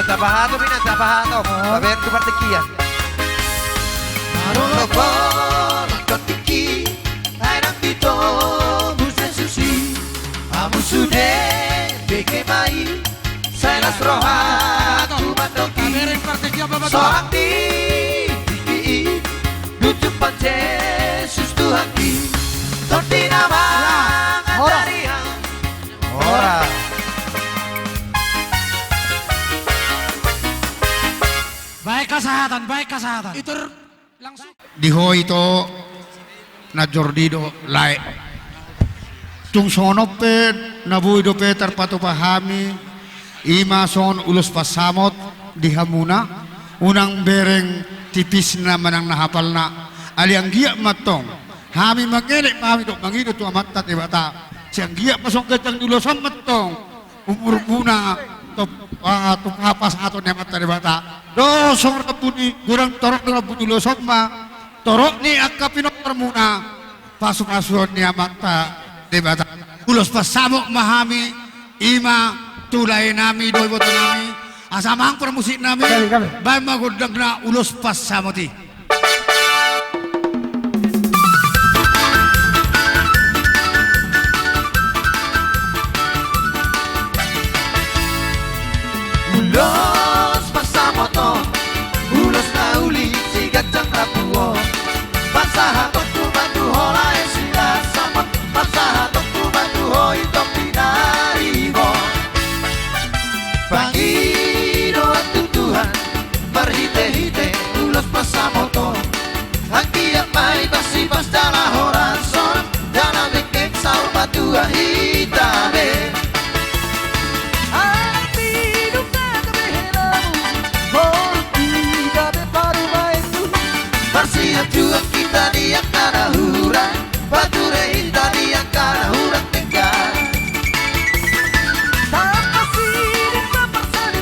Speaker 3: Tabahato, pinatabahato, paber ko partikiya. Marunong ko ng katiki, ay nandito, busa susi. Amusude, beke mai, sa las rojas, tumatoki. Soang di, diki, nutupan Jesus Tuhaki. Torti naman, andarihan, ora.
Speaker 1: Baik kesehatan, baik kesehatan. Itu langsung.
Speaker 8: Diho ito na Jordido lai. Tung sonope nabuy do Peter patupahami ima son ulos pasamot dihamuna unang bereng tipis na manang nahapal na aliang giya matong hami magene pami do mangido tu amat tat ibata siang giya pasong ketang ulosan matong umur muna top hapas ato ni mata debata do song rapuni kurang torok na rapuni losok ma torok ni akapinok muna pasok-pasok ni mata debata ulos pasamok mahami ima tulay nami doy boto nami asamang pramusik nami bay magudang na ulos pasamoti.
Speaker 3: Ulos pasamoto, ulos na uli sigat sang rapuo. Pasahatok kumandu hola esila samot, pasahatok kumandu hoi tok pinaribo. Pangido at Tuhan, berhite-hite ulos pasamoto. Ang tiyak may basibas dala horazon, dana mekek saur batua hitabe. Siap juang kita diak tanah hurang, bature kita diak tanah hurang tengah. Tanpa sidik tanpa sani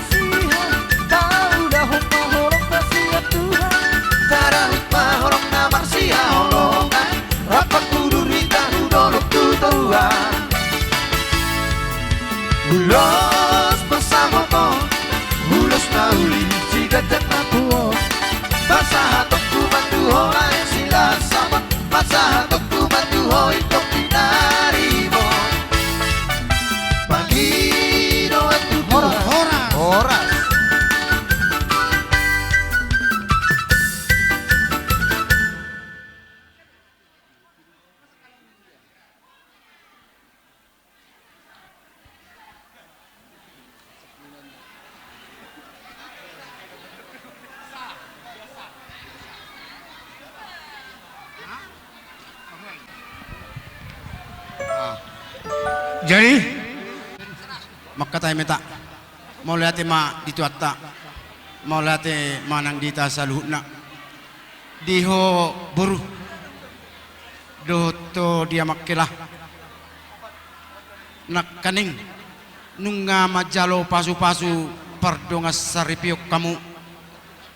Speaker 8: Jadi maka tayo meta mau lihat ma dituatta mau lihat manang dita saluhna diho buru doto dia makilah nak kaning nunga majalo pasu-pasu pardongas saripiok kamu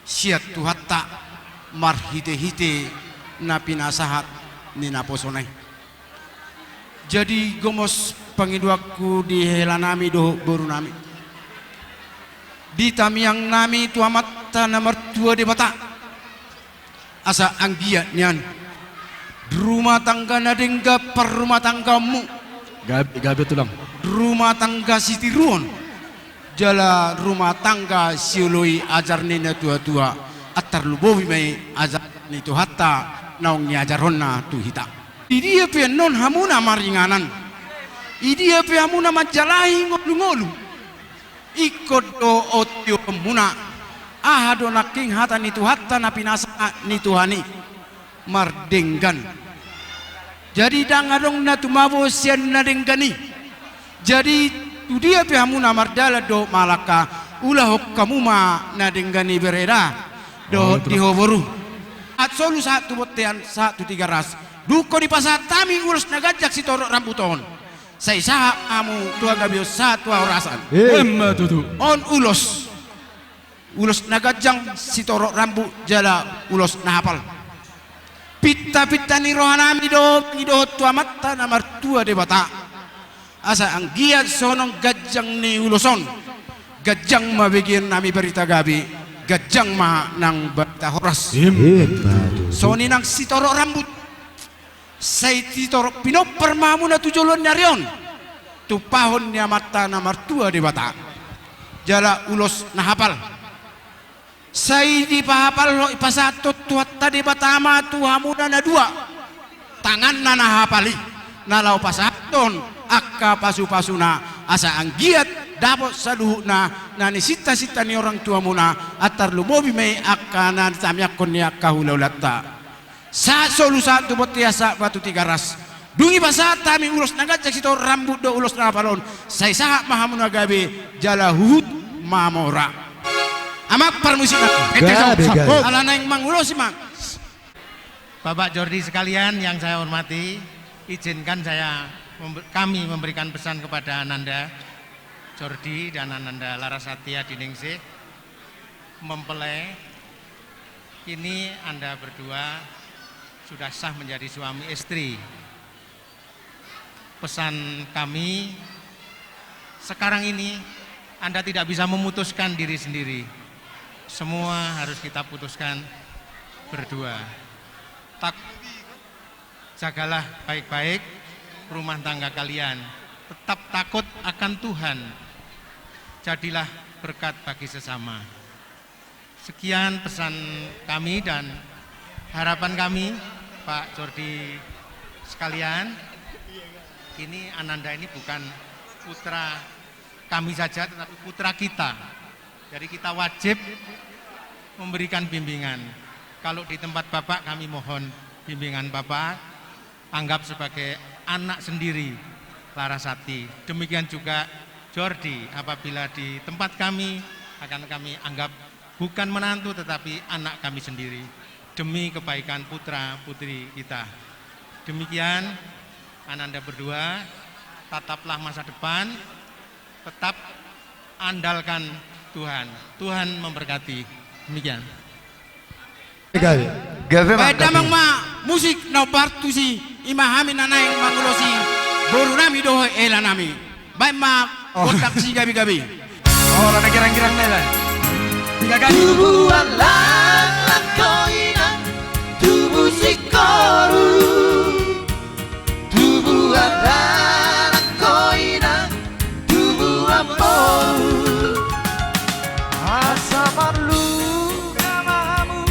Speaker 8: siat tuhatta marhite-hite na pinasahat ni naposonay. Jadi gomos pangiduaku di helanami do boru nami di tamiang nami tuamat nomor 2 di bata asa anggia nyan rumah tangga nadengga per rumah tanggamu gabe tulang rumah tangga sitiruon jala rumah tangga siului ajar nina tua-tua atar lubowi mai ajar ni tu hatta naung ni ajaronna tu hita idia pe non hamuna maringanan idia pe hamuna majalahi ngolu-ngolu ikut do otio muna ahado naking hata ni tu hatta na pinasa ni tuhani mardenggan jadi dangadong na tumabo sian na denggani jadi tu dia pe hamuna mardala do malaka ulah kamuma na denggani bereda do dihoboru at solu satu botean 1 3 ras duko di pasar tami urus nagajak si torok rambuton saya sahab amu tua gabio satu orasan tutu on ulos nagajang si torok rambu jala ulos nahapal pita-pita ni rohanami do tua mata nomor 2 de bata asa ang giat sonong gajang ni uloson gajang mabigian nami berita gabi gajang ma nang berita horas soni nang si torok rambut say ti torok pinoper mamu na tujolon nyarion tu pahon nya mata nomor 2 de bata jala ulos nahapal say di pahapal lo ipasatot tuat tadi batama tu hamuna na 2 tangan na nahapali nalau pasaton akka pasu-pasuna asa anggiat dapot saluhna nani sita-sita ni orang tua muna atar lumobi mai akka na tamyakon ni akka hulaulatta sa solu satu botiasa batu 3 ras dungi pasata mi ulos nagajak sito rambut do ulos na palon say saha mahamuna gabe jala hut mamora amak permusik ala naing mangulos mang
Speaker 11: Bapak Jordi sekalian yang saya hormati, izinkan kami memberikan pesan kepada Ananda Jordi dan Ananda Larasati Adiningsih mempelai. Kini Anda berdua sudah sah menjadi suami istri. Pesan kami, sekarang ini Anda tidak bisa memutuskan diri sendiri. Semua harus kita putuskan berdua. Jagalah baik-baik rumah tangga kalian, tetap takut akan Tuhan, jadilah berkat bagi sesama. Sekian pesan kami dan harapan kami, Pak Jordi sekalian. Ini Ananda ini bukan putra kami saja, tetapi putra kita. Jadi kita wajib memberikan bimbingan. Kalau di tempat Bapak kami mohon bimbingan Bapak, anggap sebagai anak sendiri Larasati. Demikian juga Jordi, apabila di tempat kami akan kami anggap bukan menantu tetapi anak kami sendiri, demi kebaikan putra putri kita. Demikian Ananda berdua, tataplah masa depan, tetap andalkan Tuhan. Tuhan memberkati. Demikian.
Speaker 8: Baik damang ma musik na bartu si imahami nanay mangulosi boru nami doho ela nami. Baik ma kontak si gabi-gabi. Oh rana girang-girang nila. Tiga kali.
Speaker 3: Tubuhan lang koina, tubuh si koru. Tubuhan lang koina, tubuhan moru. Asa malu namamu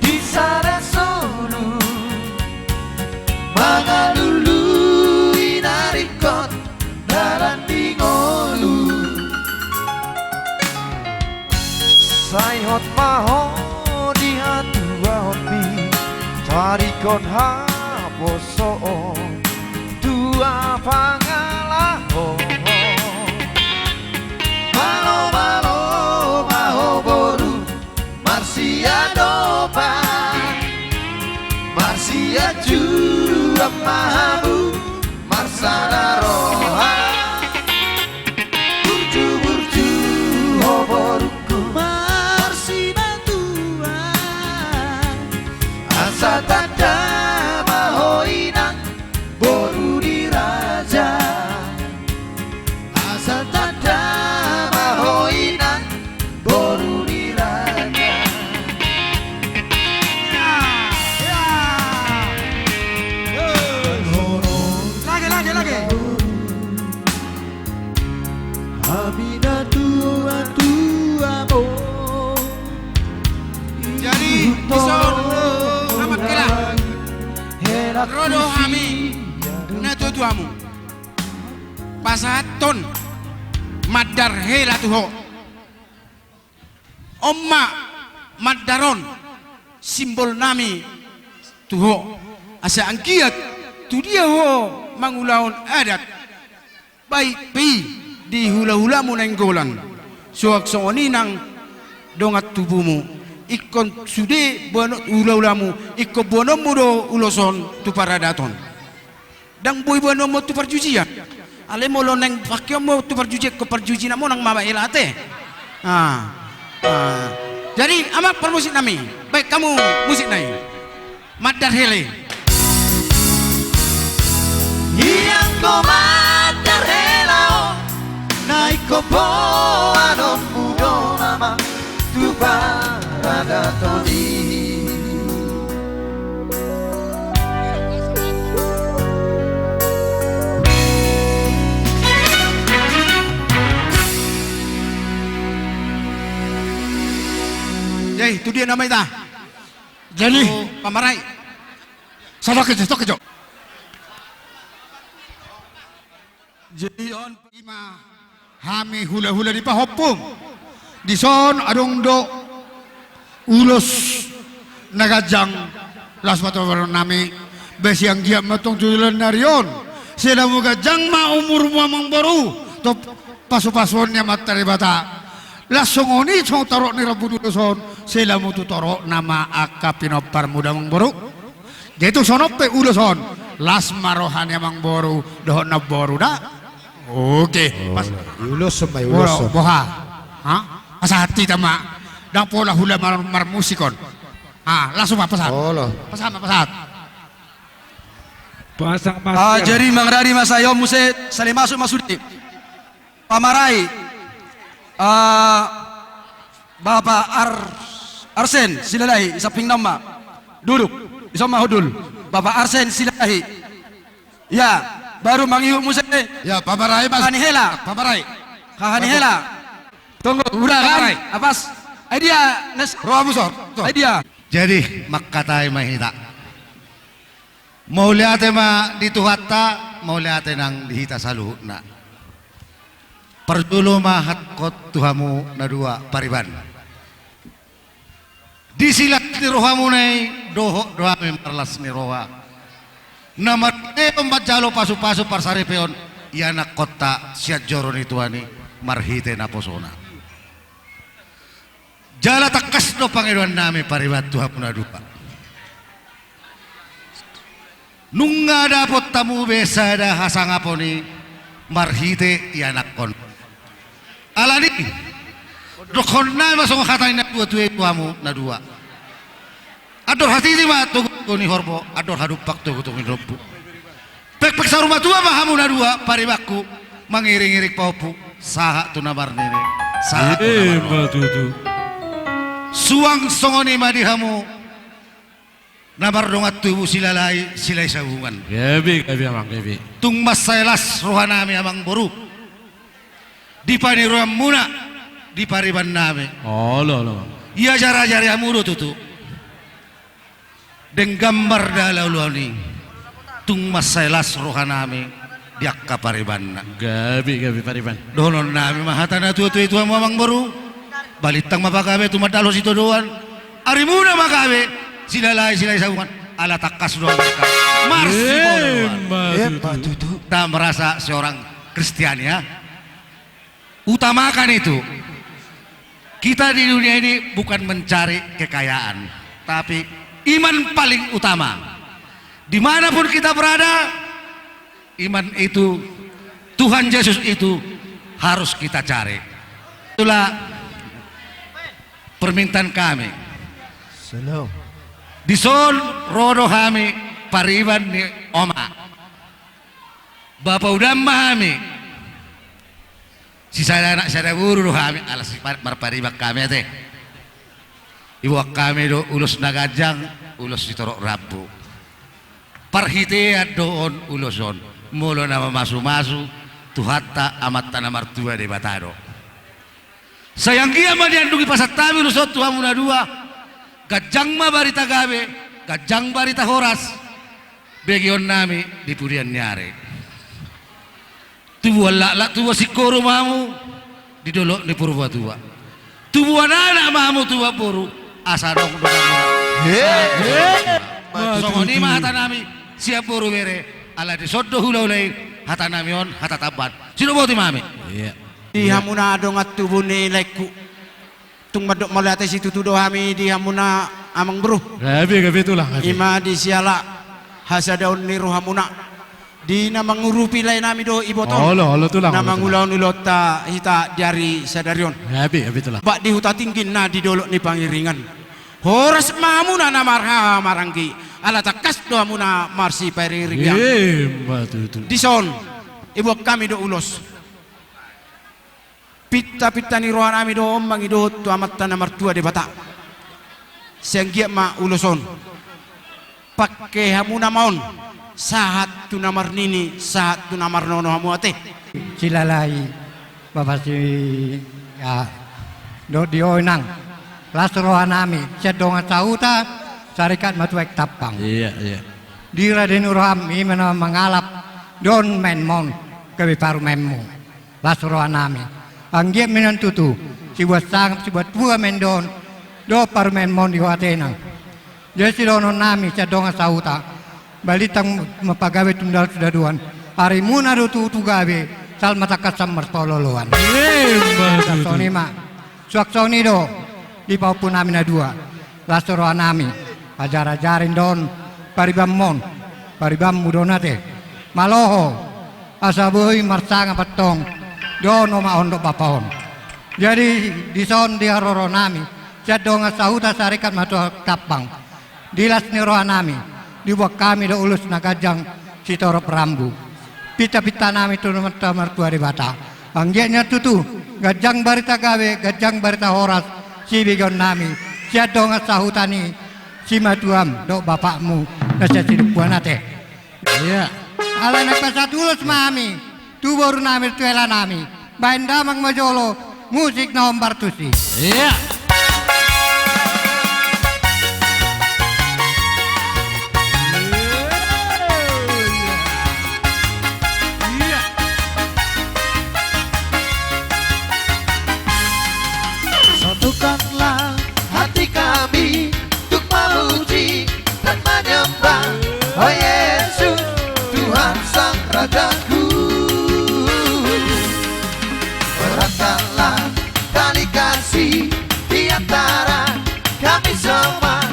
Speaker 3: di sana solo. Mga lulu inarikot dalam dingolu. Sayot maho di hatua hobi tarikot ha boso dua pangalah oh, malo malo maho boru marsia dopa marsia jua mahabu marsana roha burju burju ho boruku marsina tua asa tada maho inang boru diraja asa tada maho inang boru diraja.
Speaker 8: Lagi.
Speaker 3: Amina tua tua mo.
Speaker 11: Jadi ison amat kela rodo kami na tuamu pasaton madar hela tuho omma madaron simbol nami tuho asa angkiat tu dia ho mangulaon adat baik pi di hula-hula mo nenggolan suak songoni nang dongat tubumu ikon sude bono hula-hulamu ikko bono mudo uloson tu paradaton dang boy bono mo tu perjujian ale mo lo neng pakyo mo tu perjuji ko perjuji namo nang mama elate jadi amak permusik nami baik kamu musik nai madar hele
Speaker 3: Yang ko madar helao naik ko po anon mudo nama tu paradaton
Speaker 11: jadi itu dia nama ita
Speaker 8: Jadi
Speaker 11: pamarai
Speaker 8: sama kejo.
Speaker 2: Jadi on ima hami hula-hula di pahopum di son adong do ulos nagajang las patawaro nami besiang giam matong tujulan narion sila mo gajang maumur mo mang baru to pasu-pasuannya matari bata lasongoni chong tarok ni rabu son sila mo tutoro nama akapinopar muda mang baru jaitu sonope uloson las marohannya mang baru dohon na baru da. Oke, pas
Speaker 13: ulos sampai
Speaker 2: ulos. Boha, asa hati tama, dang pola hula mar musikon. Langsung pasat. Pasat.
Speaker 8: Pasang masker. Jadi mangrari masayo muset saling masuk di pamarai. Bapak Arsen silahi saping nama duduk isoma hudul. Bapak Arsen silahi. Ya. Baru mangihu musik
Speaker 2: ya pamarai mas
Speaker 8: Kahani hela tunggu udah kan apas idea nes
Speaker 2: roa musor
Speaker 8: idea
Speaker 2: jadi makkatai mahita mau lihat ma dituhatta mau lihat nang dihita saluhna perjulu mahat kot tuhamu na dua pariban disilat ni rohamu nai doho doa memperlas ni roha nama empat jalo pasu-pasu parsaripeon yana kota siat joron ituani marhite na posona jala takas no pangeruan nami paribat Tuhan puna dupa nunga dapot tamu besa da hasangaponi marhite yana kon alani dokon na masong katain na tuwa tuamu na dua ador hati di ma tugu ni horbo ador hadupak tugu tugu robu pek sa rumah tua mahamu na dua paribaku mangiring-iring paupu saha tu nabar nene saha tu nabar suang songoni madihamu nabar dongat tubuh silalai silai sabungan
Speaker 1: gabi amang gabi
Speaker 2: tung masailas rohanami amang boru di paniruam muna di pariban nami
Speaker 1: lo
Speaker 2: iya jara-jari amuro tutu deng gambar dalau luani tung masailas rohanami diak kapariban
Speaker 1: gabi pariban
Speaker 2: donon nami mahatana tu itu amang boru balitang mapakabe tumadalos itu doan arimuna makabe silai sabungan ala takas doang marsi bodoh tak merasa seorang
Speaker 16: Kristiani ya. Utamakan itu. Kita di dunia ini bukan mencari kekayaan, tapi iman paling utama. Dimanapun kita berada, iman itu, Tuhan Yesus itu harus kita cari. Itulah permintaan kami. Dison rodo kami pariban ni Oma. Bapak udah mami. Si saya anak saya guru kami alas marparibak kami teh. Ibu kami do ulus nagajang, ulus ditorok rabu. Parhite doon uluson, mulo nama masu-masu, tuhata amat tanah martua de batado. Sayang kia madiandugi pasat tabi ulusot tuha muna dua, gajang ma barita gabe, gajang barita horas, begion nami di purian nyare. Tubuh lak tubuh sikoro mamu di dolok di purwa tua. Tubuh anak mamu tua puru asa dong Songoni mah hata nami siap puru bere ala di sodo hula hulai hata nami on hata tabat. Sino boti mami? Iya.
Speaker 11: Di hamuna dongat tubuh ni leku. Tung madok malate situ tudo hami di hamuna amang bro.
Speaker 1: Gabi itulah.
Speaker 11: Ima di siala hasadaun ni rohamuna. Di nama ngurupi lain nami do iboto.
Speaker 1: Olo tulang.
Speaker 11: Nama ngulaun ulota hita jari sadarion.
Speaker 1: Gabi itulah.
Speaker 11: Bak di huta tinggi na di dolok ni pangiringan. Horas mamuna na marha marangki. Ala takas do amuna marsi pangiringan.
Speaker 1: Betul.
Speaker 11: Dison ibu kami do ulos. Pita ni rohan ami do ombang do tu amat tanah martua de bata. Senggiak ma uloson. Pakai hamuna maon. Sahat tu namar nini, sahat tu namar nono hamu ate.
Speaker 17: Cilalai, bapak si ya, do dioinang, lasrohan nami, cedongan sauta, sarikat matuek tapang.
Speaker 1: Iya.
Speaker 17: Di Raden Urham ini mengalap don menmon kebiparu memmu, lasrohan nami. Anggiat menentutu, si buat sang, si buat tua mendon, do paru menmon di watenang. Jadi si donon nami cedongan sauta. Balitang mapagawe tundal sudaduan hari muna do tu gawe sal matakat samar tololoan soni ma suak soni do di paupun nami na dua lasoroan nami ajar-ajarin don paribam mon paribam mudonate maloho asaboy marsanga patong don oma ondo papon jadi di son di haroro nami jadong sahuta sarikat matu kapang dilas niroan nami dibuat kami do ulus nagajang si toro perambu pita nami tu nomor tua di bata anggiatnya tutu gajang barita gawe gajang barita horas si bigon nami si adong sahutani si matuam do bapakmu nasa si dupuanate
Speaker 1: iya
Speaker 17: ala nak pasat ulus mami tu baru nami tuela nami bain damang majolo musik na ombartusi
Speaker 1: iya.
Speaker 3: Satukanlah hati kami untuk memuji dan menyembah Oh Yesus, Tuhan Sang Rajaku. Eratkanlah tali kasih di antara kami semua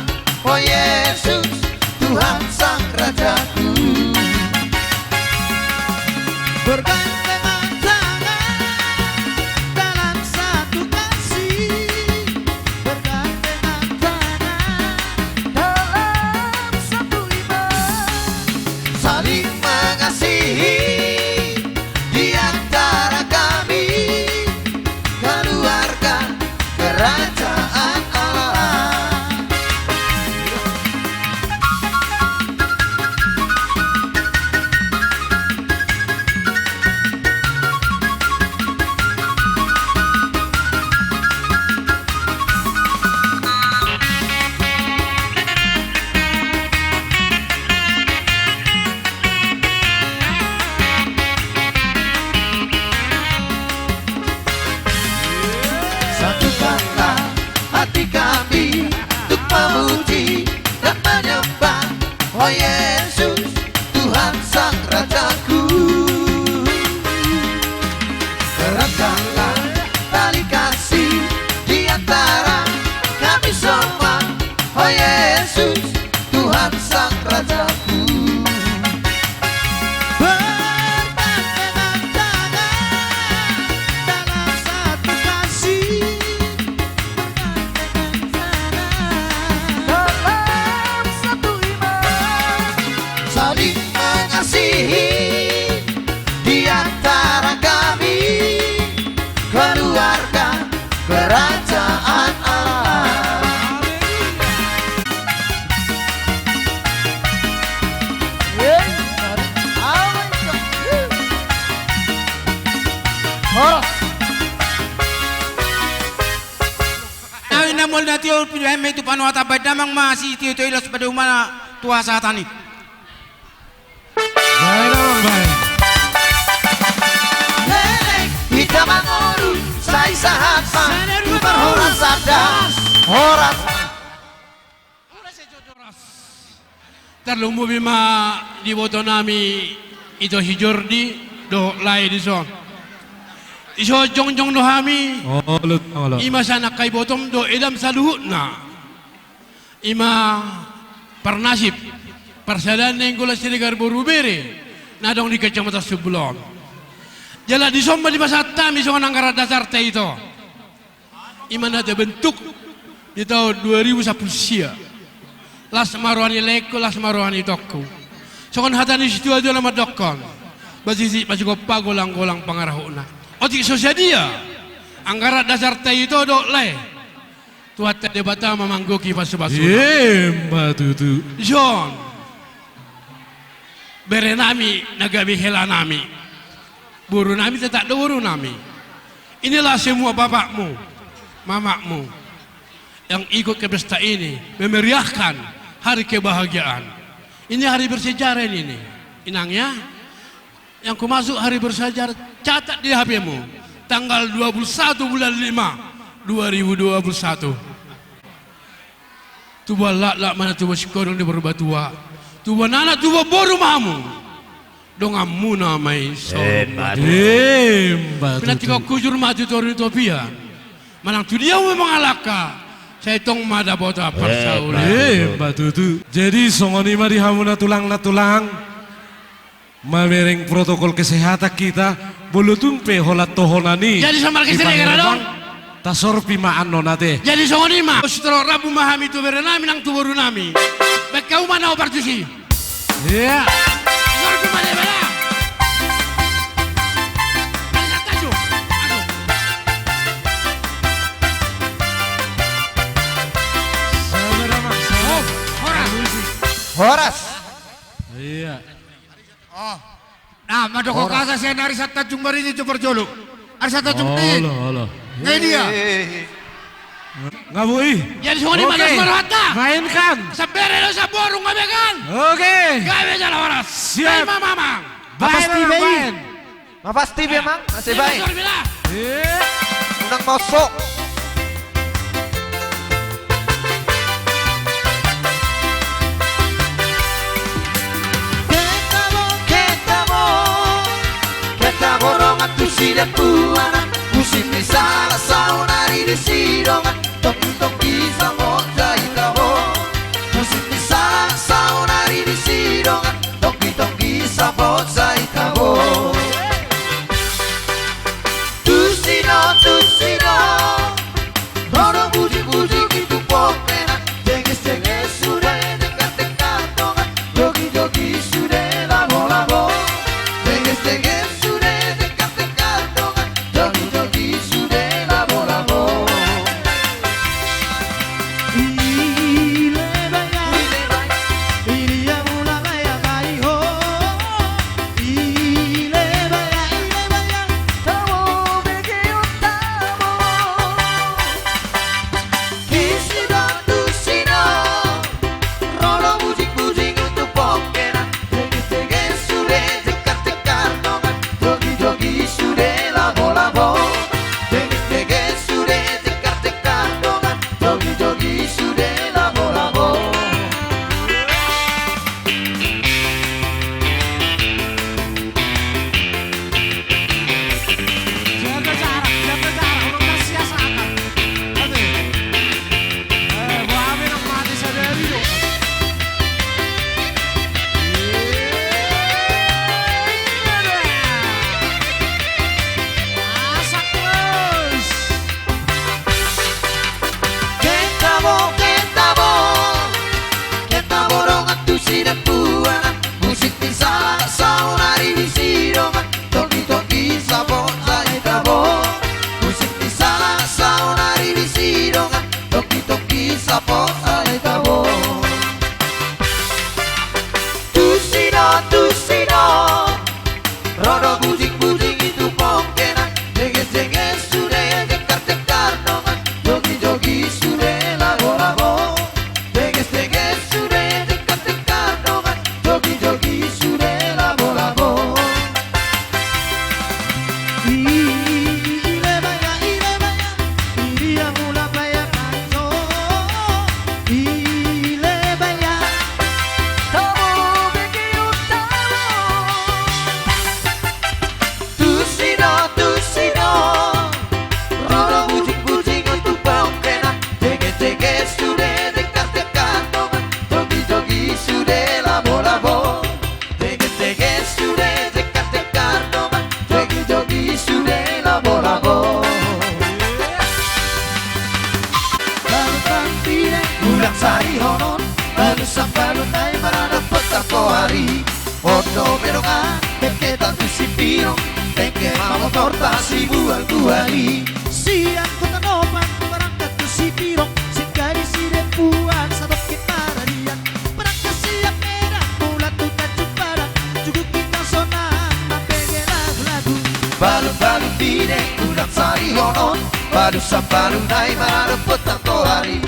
Speaker 3: Oh Yesus, Tuhan Sang Rajaku. Bergandengan tangan dalam satu kasih, bergandengan tangan dalam satu iman, saling mengasihi di antara kami, keluarga kerajaan Allah. Satukanlah hati kami untuk memuji dan menyembah Oh Yesus, Tuhan Sang Rajaku.
Speaker 11: mol na tiyo pinaheme tu panu atabay damang masih tiyo tiyo ilas pada umana tua satani.
Speaker 1: Baik naman, baik.
Speaker 3: Kita manguru sai sahat ma Tubar horas sadas horas
Speaker 18: Terlumbu bima di boto nami itu hijordi do lai di son. Iso jong do hami. Ima sana kai botom do edam saluhut na. Ima pernasib persadahan yang gula sirigar borubere nadong di kecamatan Sebelum. Jala di somba di pasata mi songan anggaran dasar teh itu. Ima ada bentuk di tahun 2010 sia. Las maruani leko, las maruani toko. Songan hatani situ aja nama dokon. Basi gopa golang-golang pangarahuna. Otik sosadia. Anggaran dasar teh itu dok le. Tuat debata memanggoki pasu-pasu.
Speaker 1: Batutu.
Speaker 18: John. Berenami nagabi helanami. Buru nami tetap buru nami. Inilah semua bapakmu, mamakmu yang ikut ke pesta ini memeriahkan hari kebahagiaan. Ini hari bersejarah ini. Inangnya yang ku masuk hari bersejarah, catat di HP-mu. Tanggal 21 bulan 5 2021. Tuba lak mana tuba sikorong di berbatua. Tuba nana tuba boru mamu. Dongamu namai sobat. Bila tiga kujur mati turun utopia. Manang tu dia memang alaka. Saya tong mada bota persauli.
Speaker 1: Batutu. Jadi songoni mari hamuna tulang na tulang. Mamereng protokol kesehatan kita bulutung pe holat tohonani.
Speaker 18: Jadi sama lagi sering dong.
Speaker 1: Tasorpi maan nonate.
Speaker 18: Jadi songoni mah. Setelah Rabu mahami tu berenami nang tu baru nami. Bekau mana operasi?
Speaker 1: Iya.
Speaker 18: Sorpi mana bela?
Speaker 3: Horas.
Speaker 1: Iya.
Speaker 11: Oh. Nah, madoko kasa saya nari sata jumbar ini coba joluk. Ada sata jumpi.
Speaker 1: Halo.
Speaker 11: Nggak dia.
Speaker 1: Ngabui.
Speaker 18: Jadi songoni mana marhata?
Speaker 1: Mainkan.
Speaker 18: Sabere lo saborong ngabe kan?
Speaker 1: Oke.
Speaker 18: Gawe jala horas.
Speaker 1: Siap.
Speaker 18: Mama.
Speaker 3: Pasti baik. Pasti memang masih baik. Unang mosok. Tidak puana musim di salah saunari di sidongan toki sama jaitabo musim di salah saunari di sidongan toki sama jaitabo tusino rono buji itu pokena jenges sudah dekat dongan jogi sudah labo jenges Jogi sudah ulang sari honon balu sambalu nai marana peta kohari odo berongan beketa tu si pirong teke mama torta si bual buali siang kota nopan berangkat tu si pirong singkari si rempuan sabab kemararian berangkat siang merah bulan tu tanjung barat juga kita sonang mapege lagu-lagu balu-balu bide ulang sari honon balu sambalu nai marana peta kohari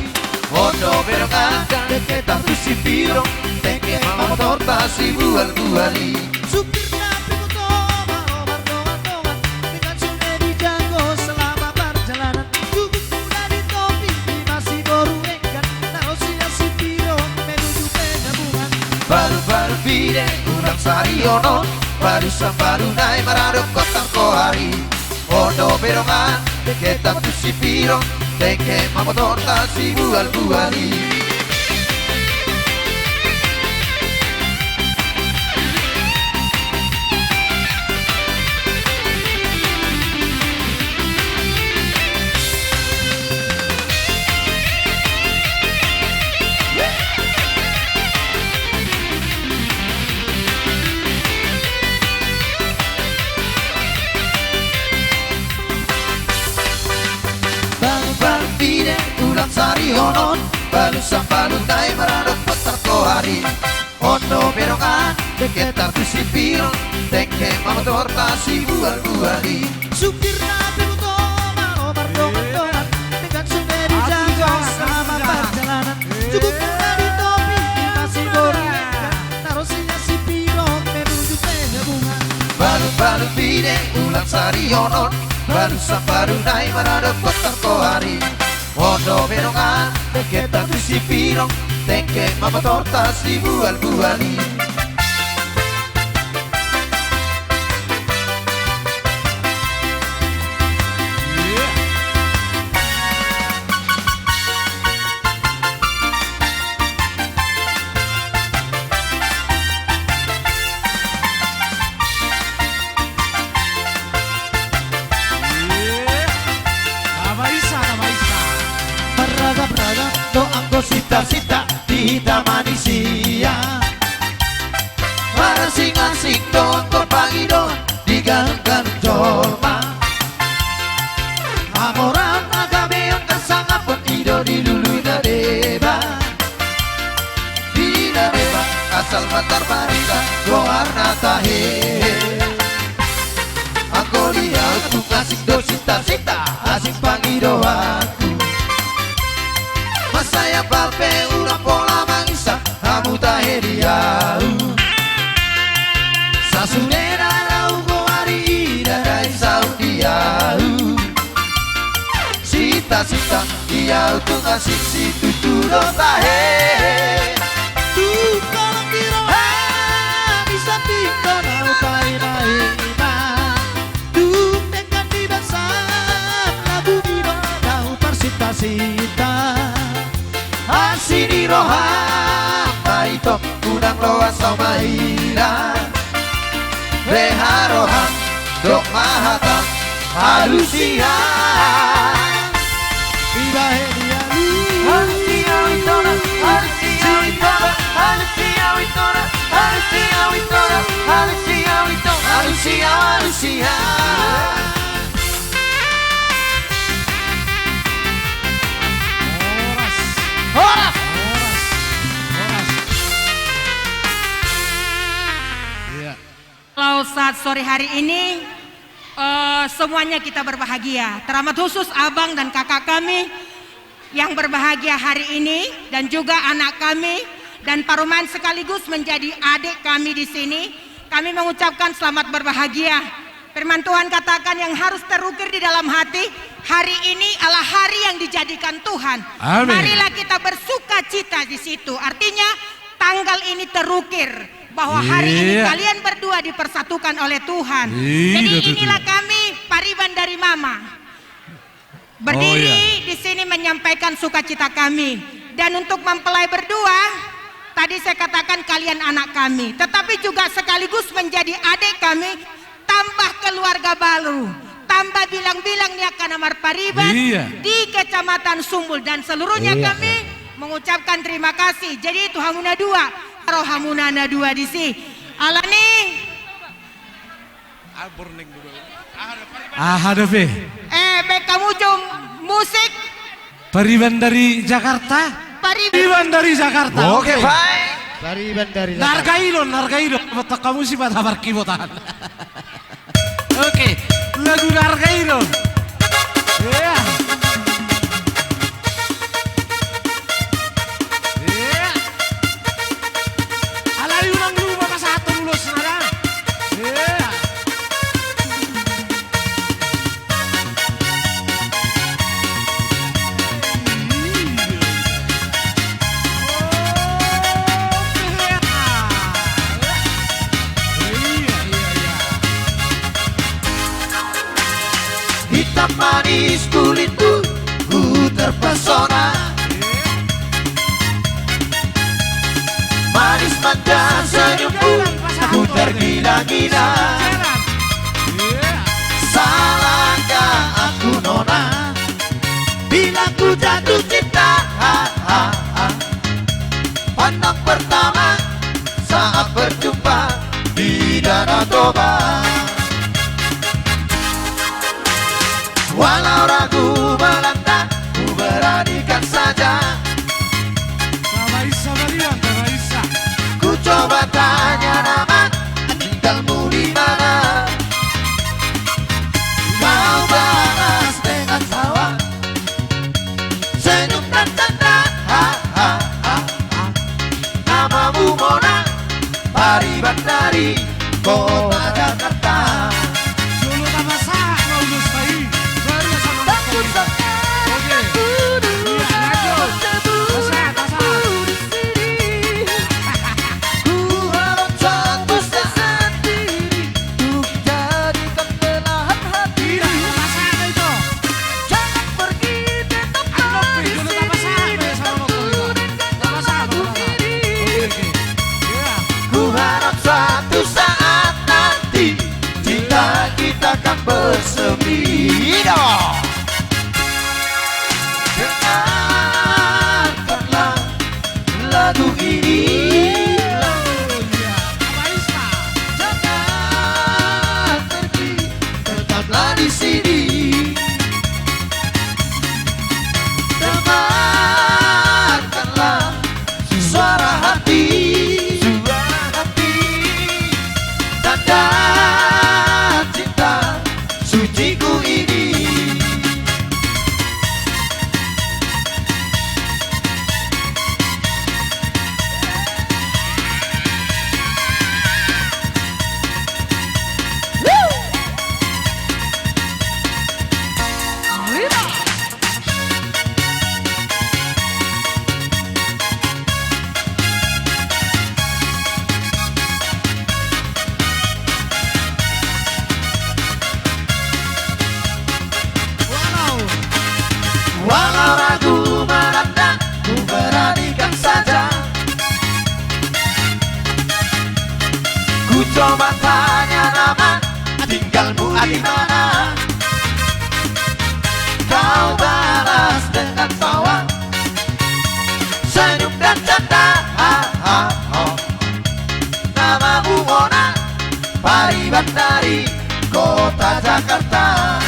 Speaker 3: odo berongan beketa tu si pirong teke mama torta si bual buali supirnya pimuto marobar dongan-dongan dengan sungai dijago selama perjalanan gugup muda di topi masih boru enggan taruh si pirong menuju penggabungan baru-baru bide ulang sari ono baru sambalu nai marado kota kohari odo berongan beketa tu si pirong teke mama torta si bual buali sari honon balu sambalu nai marado kota kohari odo berongan beketa tu si pirong teke mama torta si bual buali supirnya pimuto marobar dongan-dongan dengan sungai dijaga selama perjalanan cukup muda di topi masih boru enggan taruh si pirong menuju penggabungan balu-balu bide ulang sari honon balu sambalu nai marado kota kohari odo berongan beketa tu si pirong teke mama torta si bual buali sita-sita di manisia para sing-sing doang kor pagi doang digalung-galung colma amoran agame yang kasangap pun ido dilului na deba asal matar barita goar natahe aku lihat tu kasih do sita-sita asing pagi doaku saya palpe una pola mangisa kamu taheriau sasunera rau goari dari saudiau sita-sita diau tu ngasih si tuturo tahe tu kalau kiro bisa tinggal nau paina tu dengan di basah lagu biro nau persita-sita asini roha maito unang loa saumaira reha roha dok mahata halusia viva genial halusia witora halusia witora halusia witora halusia witora halusia witora halusia halusia horas.
Speaker 19: Kalau saat sore hari ini semuanya kita berbahagia. Teramat khusus abang dan kakak kami yang berbahagia hari ini dan juga anak kami dan Paruman sekaligus menjadi adik kami di sini. Kami mengucapkan selamat berbahagia. Firman Tuhan katakan yang harus terukir di dalam hati, hari ini adalah hari yang dijadikan Tuhan. Amin. Marilah kita bersuka cita di situ. Artinya tanggal ini terukir bahwa hari ini kalian berdua dipersatukan oleh Tuhan. Jadi inilah kami Pariban dari Mama. Berdiri di sini menyampaikan sukacita kami. Dan untuk mempelai berdua, tadi saya katakan kalian anak kami, tetapi juga sekaligus menjadi adik kami, tambah keluarga baru, tambah bilang-bilang nih akan Amar Pariban di Kecamatan Sumbul dan seluruhnya kami mengucapkan terima kasih. Jadi itu hamuna dua, karo hamuna na dua di si. Alani.
Speaker 1: Ada be.
Speaker 19: Baik kamu cung musik.
Speaker 1: Pariban dari Jakarta. Pariban dari Jakarta.
Speaker 3: Oke, baik. Pariban dari Jakarta.
Speaker 1: Nargailo. Betul kamu sih pada kibotan. Oke, lagu Nargailo. Ya. Ya. Alay unang lupa pa sa atong ulos na lang. Ya.
Speaker 3: Hitam manis kulitmu, ku terpesona. Manis mata senyummu, ku tergila-gila. Salahkah aku nona, bila ku jatuh cinta? Pandang pertama saat berjumpa di Danau Toba. Walau ragu melanda, ku beranikan saja. Ku coba tanya nama, tinggalmu di mana? Kau balas dengan tawa, senyum dan canda. Namamu Mona, Pariban dari kota Jakarta. Bersemi dong. Dengarkanlah lagu ini. Jangan pergi, tetaplah di sini. Dengarkanlah suara hati, tanda cinta suciku ini. Walau ragu melanda, ku beranikan saja. Ku coba tanya nama, tinggalmu di mana? Kau balas dengan tawa, senyum dan canda. Namamu Mona, Pariban dari kota Jakarta.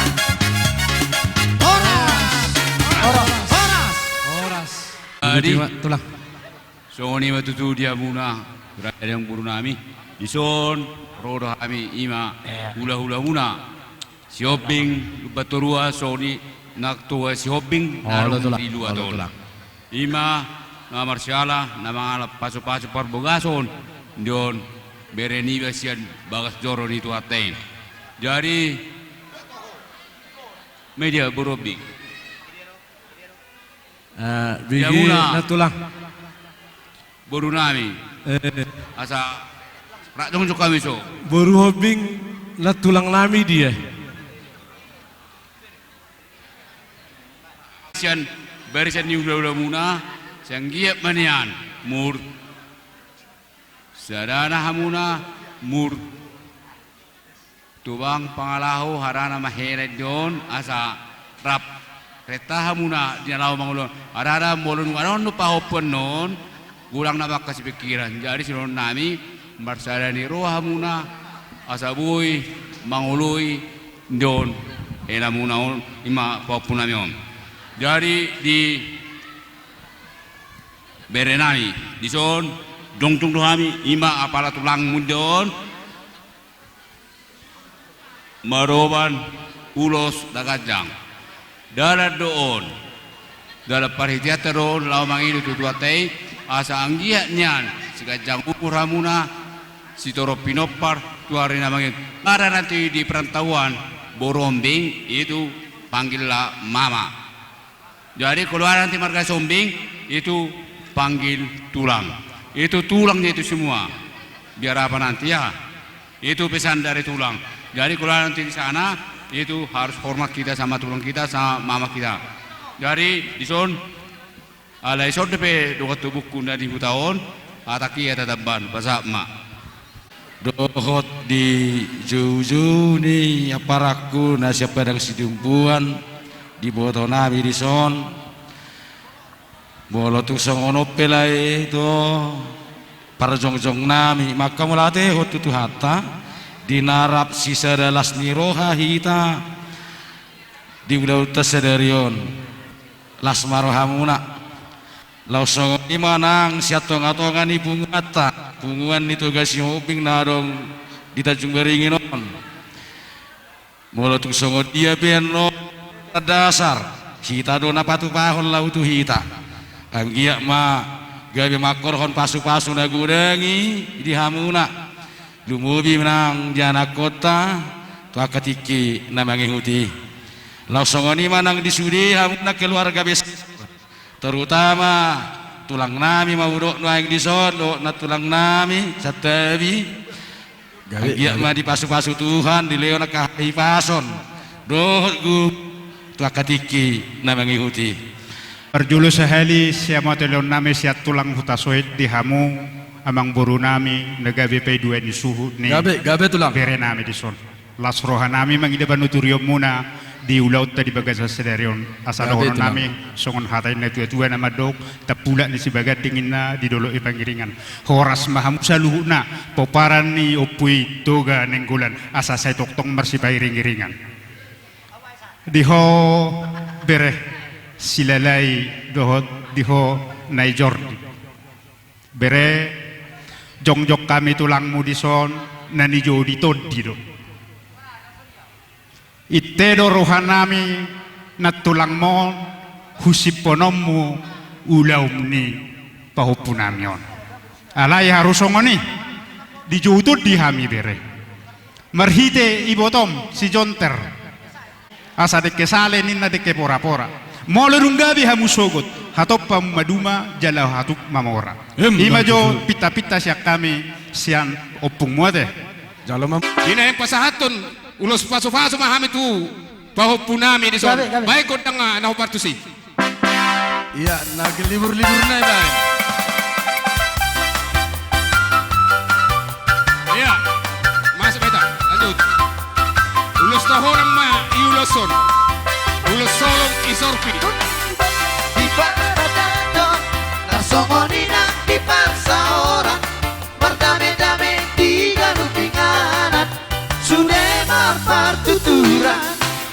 Speaker 7: Adi,
Speaker 1: tulang.
Speaker 7: So ni matutu dia muna, berada yang buru nami. Ison, rodo kami ima, hula muna. Shopping, baturua so ni nak tua shopping, narong di luar tol. Ima, na marsyala, na mga paso-paso parbogason, diyon bereni basian bagas joro ni tuatain. Jadi media burobik.
Speaker 1: Bigi na tulang.
Speaker 7: Boru nami. Asa rakdong so kami so.
Speaker 1: Boru hobing na tulang nami dia.
Speaker 7: Sian barisan ni ulah muna, siang giap manian mur. Sadana hamuna mur. Tubang pangalaho harana maheret don asa rap
Speaker 16: Reta hamuna dia law mangulon. Ada molon anon nu pahopen non. Gulang na bakas pikiran. Jadi sinon nami marsadani roh hamuna asabui mangului don enamuna on ima pahopen nami om. Jadi di berenami di son dongtung dohami ima apala tulang mundon maroban ulos dagajang. Dala doon, dala parhitia teron lau mangilu tutua tei asa anggia nyan segajang ukur hamuna si toro pinopar tuari namanya ada nanti di perantauan borombing itu panggillah mama. Jadi keluar nanti marga sombing itu panggil tulang. Itu tulangnya itu semua. Biar apa nanti ya? Itu pesan dari tulang. Jadi keluar nanti di sana itu harus hormat kita sama tulang kita sama mama kita. Jadi di son alai son depe doa tubuh kunda di tahun ataki ya tataban bahasa mak.
Speaker 1: Dohot di juju ni aparaku nasib padang sidumpuan di boto nabi di son bolo tu songono pelai to para jong nami maka mulate hot tu hatta dinarap sisa dalas niroha hita di udah tasadarion las marohamuna lau songo imanang siatong atongan ibu ngata punguan itu gasi hoping narong di Tanjung Beringin on mula tung songo dia beno dasar hita dona patu pahon lau tu hita anggiak ma gabe makor hon pasu-pasu nagudangi di hamuna lumubi menang jana kota tua ketiki namanya huti langsung ini manang disudi hamuna keluarga besar terutama tulang nami mau dok naik di sono na tulang nami satabi gawe ma di pasu-pasu Tuhan di leona kahi pason doh gu tua ketiki namanya huti
Speaker 20: perjulu sehali siapa telon nami siat tulang hutasoid di hamu amang buru nami negabe pe dua ni suhu ni gabe tulang bere nami di son las roha nami mangide banuturium muna di ulaut tadi bagasa sedarion asal orang nami songon hatai na tua nama dok tapula ni sibagat dinginna di dolo ipanggiringan horas maham saluhuna poparan ni opui toga nenggulan asa saya toktong marsipai ringiringan diho bere silalai dohot diho naijordi bere jongjok kami tulangmu di son nani jodi todi do itedo rohanami nat tulangmo husiponommu ulaumni pahupunamion alai harusongoni di jutut di hami bere marhite ibotom si jonter asa deke sale ninna deke pora-pora molerunggabi hamusogot hatop pamaduma jalau hatup mamora imajo pita-pita siak kami sian opung muade
Speaker 1: jalo mam
Speaker 21: ina yang pasahatun ulos pasu-pasu mahami tu bahwa punami di sana baik kau tengah nau partusi
Speaker 1: iya nagi libur-libur nai baik
Speaker 21: iya masuk beta lanjut ulos tahoran ma iuloson ulos solong isorpi
Speaker 3: di Paradado narsongonina di parsa orang berdame-dame di galupinganan sudah mafar tuturan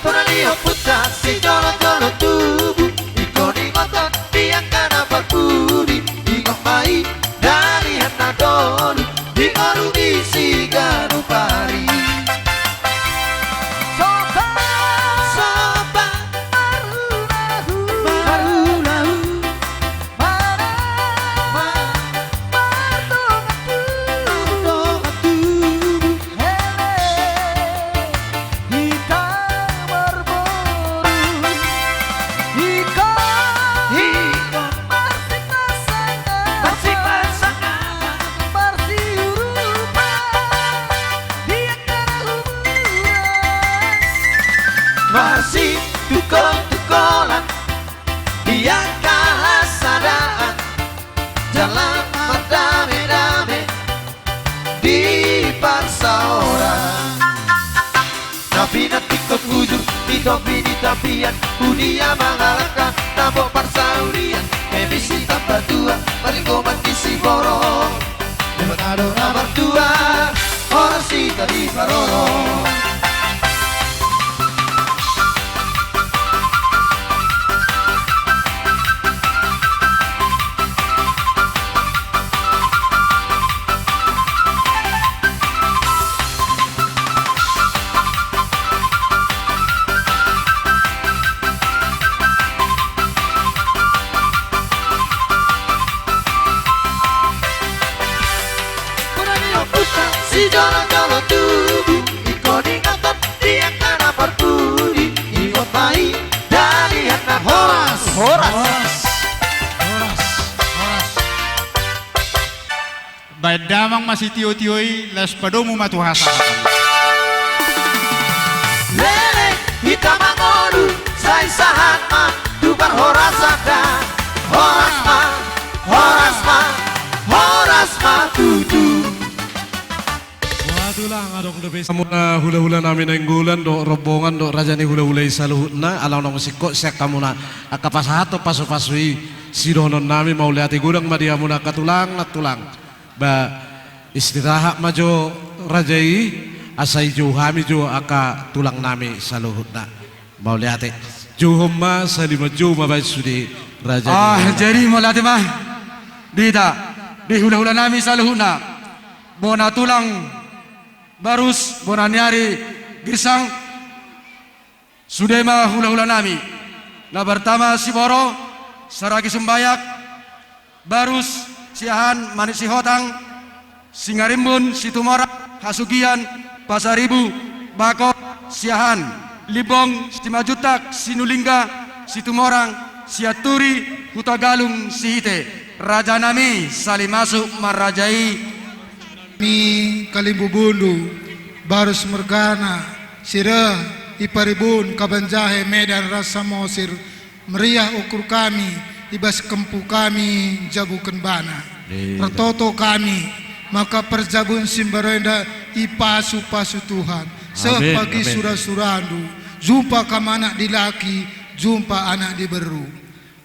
Speaker 3: Toralio putra si jolo-jolo tubuh ikoni ngotot diangkana berbudi ingomai dari hanadolu di orumi si garupari topi di tapian Udia mengalahkan nabok parsaurian Emisi tanpa tua paling gomat di si borong Debatado nomor 2 orang si tadi parorong Si jolo-jolo tubuh Iko diangkat dia karena berbudi Ikut baik dari anak Horas
Speaker 20: Baik damang masih tio-tioi les padomu matu hasa.
Speaker 3: Lele hitam mangolu Sai sahat ma Dubar horas ada Horas ma tutu
Speaker 1: Tulang adong lebih samuna hula-hula nami nenggulan do rombongan do rajani hula-hula isaluhutna alang nong sikok sek kamuna akapasahato pasu-pasui sidonon nami mau lihat gudang madiamuna katulang natulang ba istirahat majo rajai asai jo hami jo aka tulang nami saluhutna mau lihat juhumma salima jo mabai sudi rajani
Speaker 8: jadi mau lihat mah dita di hula-hula nami saluhutna bona tulang Barus bonaniari girsang sudema hula-hula nami na pertama si Boro saragi sumbayak Barus siahan manis si Hotang Singarimbun si Tumora Hasugian Pasaribu Bako siahan Libong si Majutak si Nulingga si Tumorang si Aturi Hutagalung si Hite Raja nami saling masuk marajai
Speaker 4: Mi Kalimbubundu, Barus Mergana, Sira, Iparibun, Kabanjahe, Medan, Rasa Mosir, Meriah ukur kami, Ibas kempu kami, Jabukan bana. Pertoto kami, maka perjabun simbarenda, Ipasu-pasu Tuhan. Sepagi surah-surandu, jumpa kamana dilaki, jumpa anak diberu.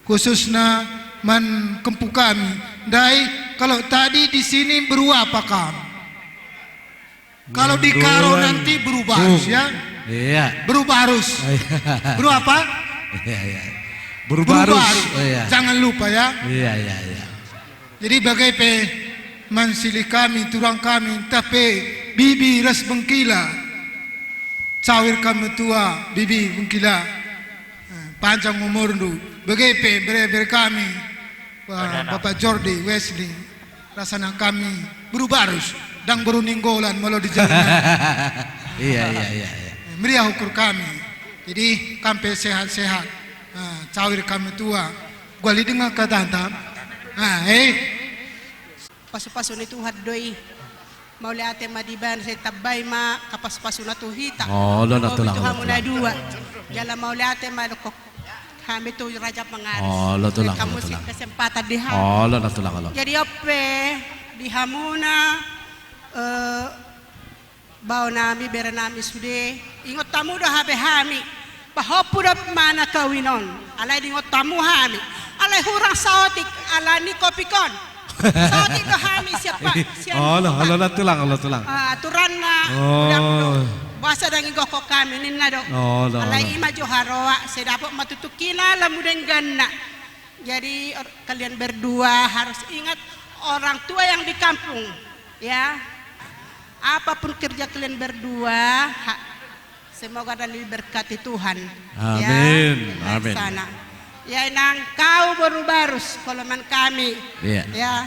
Speaker 4: Khususnya man kempu kami, dai kalau tadi di sini beru apa kamu? Kalau di Karo nanti berubah harus ya?
Speaker 1: Iya.
Speaker 4: Berubah harus. Berubah apa?
Speaker 1: Iya. Berubah harus.
Speaker 4: Iya. Jangan lupa ya.
Speaker 1: Iya.
Speaker 4: Jadi bagai pe mansilih kami, turang kami, tapi bibi ras bengkila. Cawir kami tua, bibi bengkila. Panjang umur du. Bagai pe ber kami. Bapak Jordi, Wesley. Rasanya kami berubah harus. Dan baru ninggolan malah di jalan.
Speaker 1: Iya.
Speaker 4: Meriah ukur kami. Jadi kampe sehat-sehat. Cawir kami tua. Gua li dengar kata antam.
Speaker 19: Pasu-pasu ni Tuhan doi. Mau lihat madiban saya tabay ma kapas-pasu na tuhita.
Speaker 1: Oh, lo na tulang.
Speaker 19: Tuhan muna dua. Jala mau lihat malukok. Kami tu raja pengaris.
Speaker 1: Oh, lo tulang.
Speaker 19: Kamu sih kesempatan diha.
Speaker 1: Oh, lo na tulang lo.
Speaker 19: Jadi ope dihamuna bau nami bera nami sude ingot tamu dah habe hami bahopu dah mana kawinon alai ingot tamu hami alai hurang saotik alai ni kopikon saotik dah hami siapa
Speaker 1: Oh, lo na tulang.
Speaker 19: aturan na bahasa dangi goko kami ninna do alai ima joharoa saya dapat matutukina lamudeng ganna jadi kalian berdua harus ingat orang tua yang di kampung ya. Apapun kerja kalian berdua, semoga dan diberkati Tuhan.
Speaker 1: Amin.
Speaker 19: Ya,
Speaker 1: Amin.
Speaker 19: Sana. Ya nang kau baru-barus koloman kami.
Speaker 1: Iya.
Speaker 19: Ya.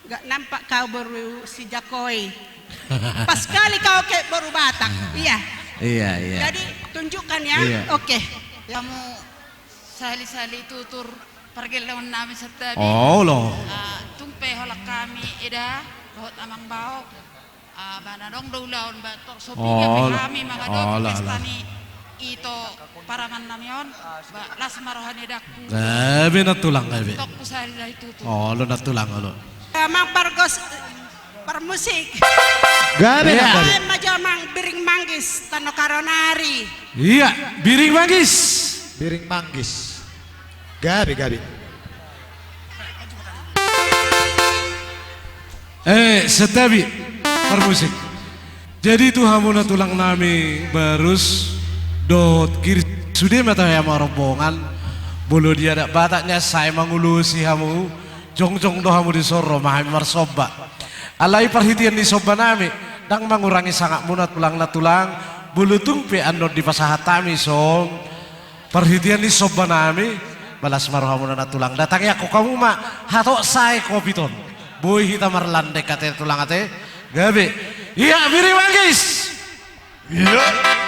Speaker 19: Gak nampak kau baru si Jakoi. Pas kali kau kayak baru batang. Iya.
Speaker 1: Iya.
Speaker 19: Jadi tunjukkan ya.
Speaker 1: Iya.
Speaker 19: Oke.
Speaker 22: Kamu sali-sali tutur pergi lawan nami setabi.
Speaker 1: Oh lo.
Speaker 22: Tumpe holak kami ida bahot amang bau. Bana dong daulaun batok sopinya kami mga dong pestani ito parangan namion las marohani dakku.
Speaker 1: Gabi na tulang gabi.
Speaker 22: Tok kusali lah itu tuh.
Speaker 1: Oh lo na tulang lo.
Speaker 19: Mang pargos
Speaker 12: permusik.
Speaker 1: Gabe
Speaker 12: Ya.
Speaker 1: nak, Gabe.
Speaker 12: Majamang biring manggis tano karonari.
Speaker 1: Iya, biring manggis.
Speaker 3: Biring manggis. Gabi.
Speaker 1: Setabi permusik. Jadi tu hamuna tulang nami barus dot kiri sudah mata ya marobongan bulu dia ada bataknya saya mangulusi hamu jong do hamu di soro mahami marsoba alai perhatian di soba nami dang mengurangi sangat munat pulang na tulang bulu tungpe andon di pasahatami song perhatian di soba nami balas marohamu na tulang datangnya kok kamu mak hatok saya kopiton boy hita marlandek kate tulang ate gabe iya biring manggis iya.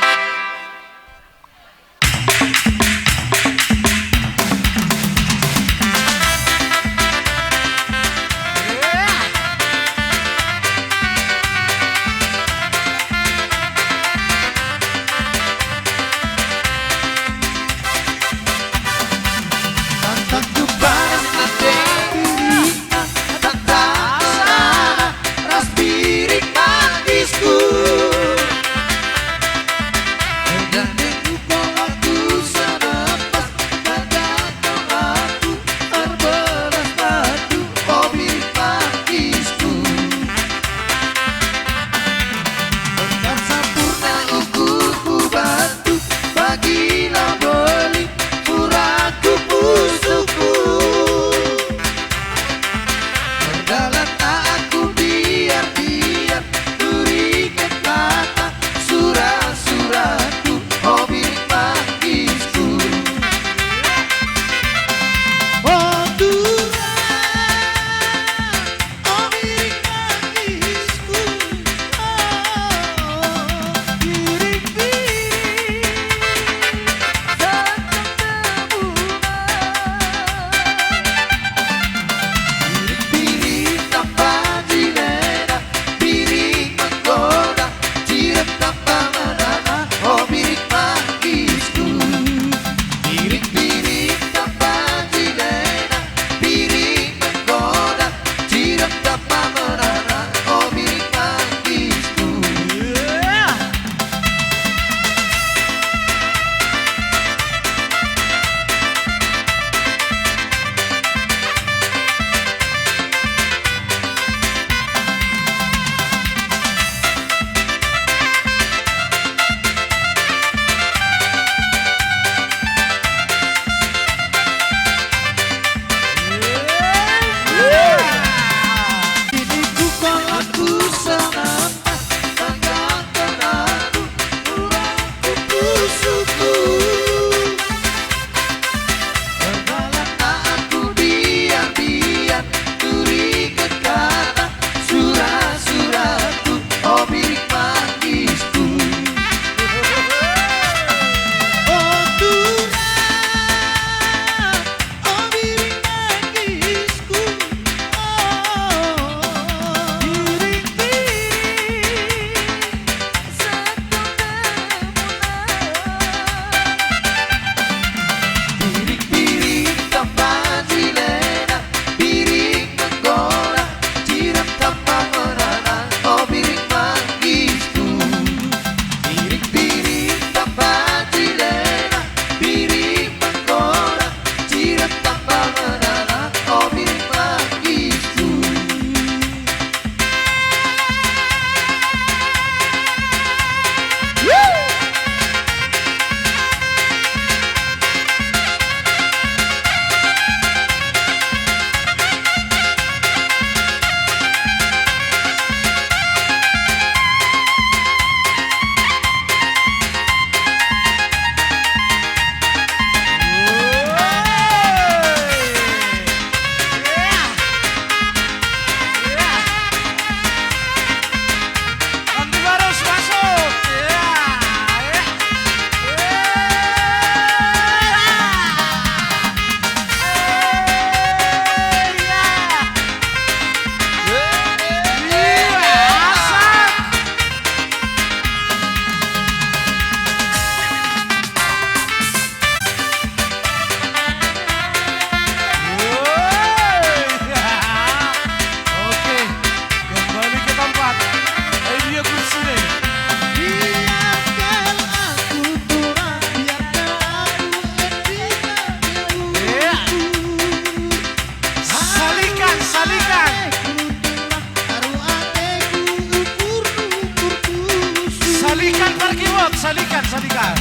Speaker 1: salikan.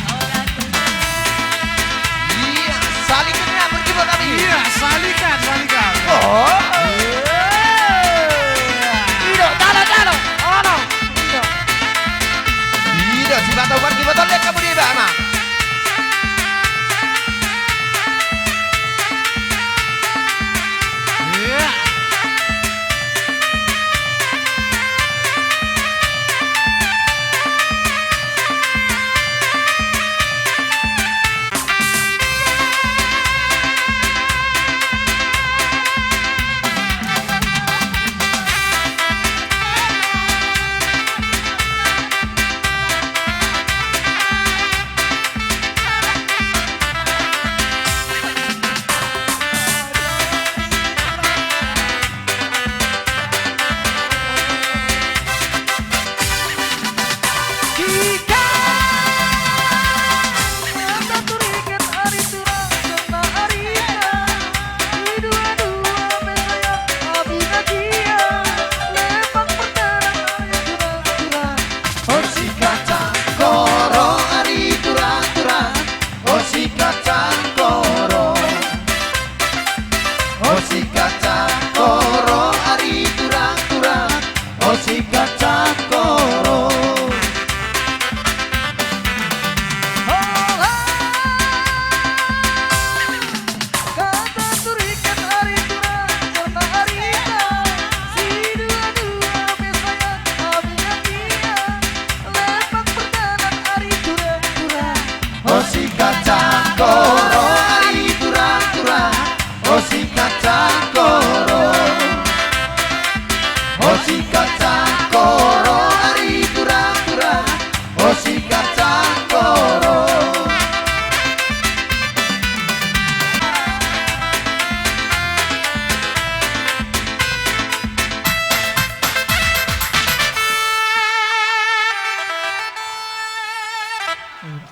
Speaker 3: Iya, salikannya pergi buat kami.
Speaker 1: Iya, salikan.
Speaker 3: Oh. Ido, talo. Oh no. Ido, si bata pergi botol lihat kamu di bawah mah.
Speaker 1: Iya.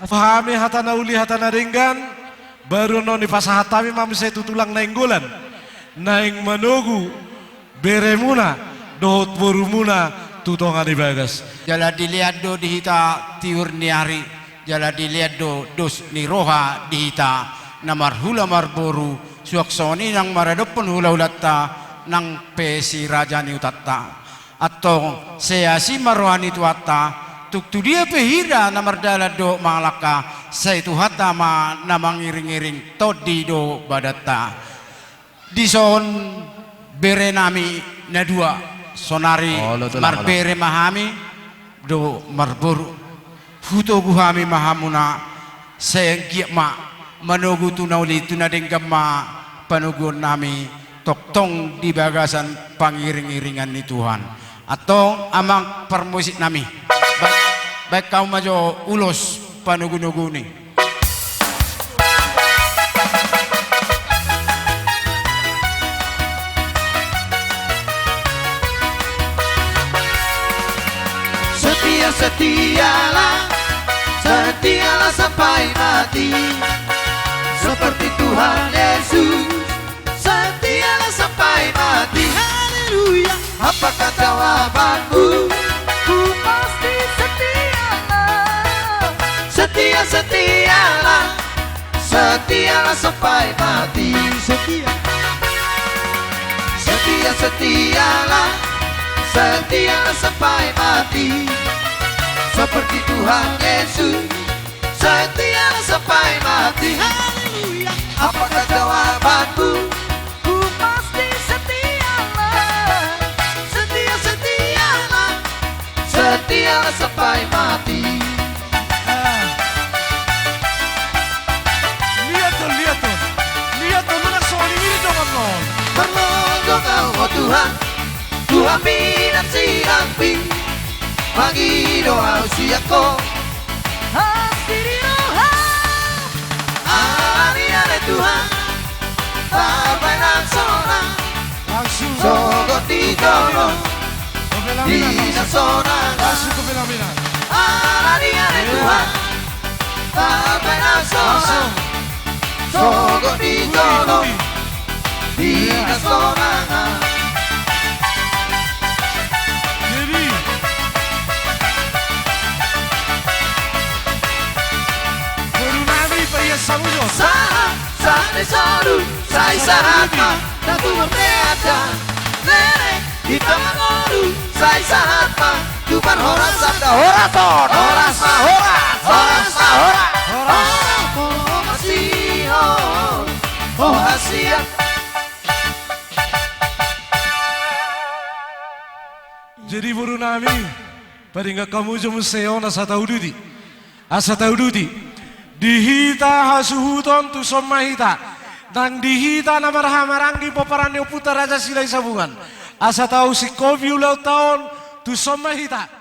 Speaker 1: Pahami hatana uli hatana ringgan baru noni pasahatami mami saya tutulang nainggolan naing manogu beremuna dohot borumuna tutongan ibagas
Speaker 11: jala dilihat do dihita tiur ni hari jala dilihat do dos ni roha dihita namar hula marboru suaksoni nang maradopon hula hulatta nang pesi raja ni utatta atau seasi marwani tuatta tuk tu dia pehira namar dala do malaka saya tu hatama namang iring-iring todi do badatta dison berenami na dua sonari marbere mahami do marboru huto guhami mahamuna saya giat ma manogu tunauli tunadenggamma panugon nami toktong di bagasan pangiring-iringan ni Tuhan atau amang permusik nami baik kau majo ulos panugu-nugu ni
Speaker 3: Setialah sampai mati seperti Tuhan Yesus. Setialah sampai mati. Haleluya. Apakah jawabanmu? Ku pasti setialah. Setialah. Setialah sampai mati. Setialah. Setialah sampai mati. Seperti Tuhan Yesus, setialah sampai mati. Haleluya. Apakah jawabanmu? Ku pasti setialah. Setialah. Setialah sampai mati.
Speaker 1: Lihat tuh, lu nak soal ini dong non.
Speaker 3: Berlindung oh Tuhan, Tuhan binan si ampi. Bagi doa usiaku Hasiri roha Aliane Tuhan Barbainan sona Sogot di jono Dina sona Aliane Tuhan Barbainan sona Sogot di jono Dina sona Ane saru sai sahatma Tatu merneata Nere kita mengoru sai sahatma Tupan horas sabda horason Horas ma horas Horas ma horas Horas Oh masih Oh hasia
Speaker 1: Jadi buru nami pada nggak kamu jemu seon asa tahu dudi dihita hasuhuton tu somma hita dan dihita na marhamaranggi paparanyo putar raja silai sabungan asa tahu si koviu lau tahun tu somma hita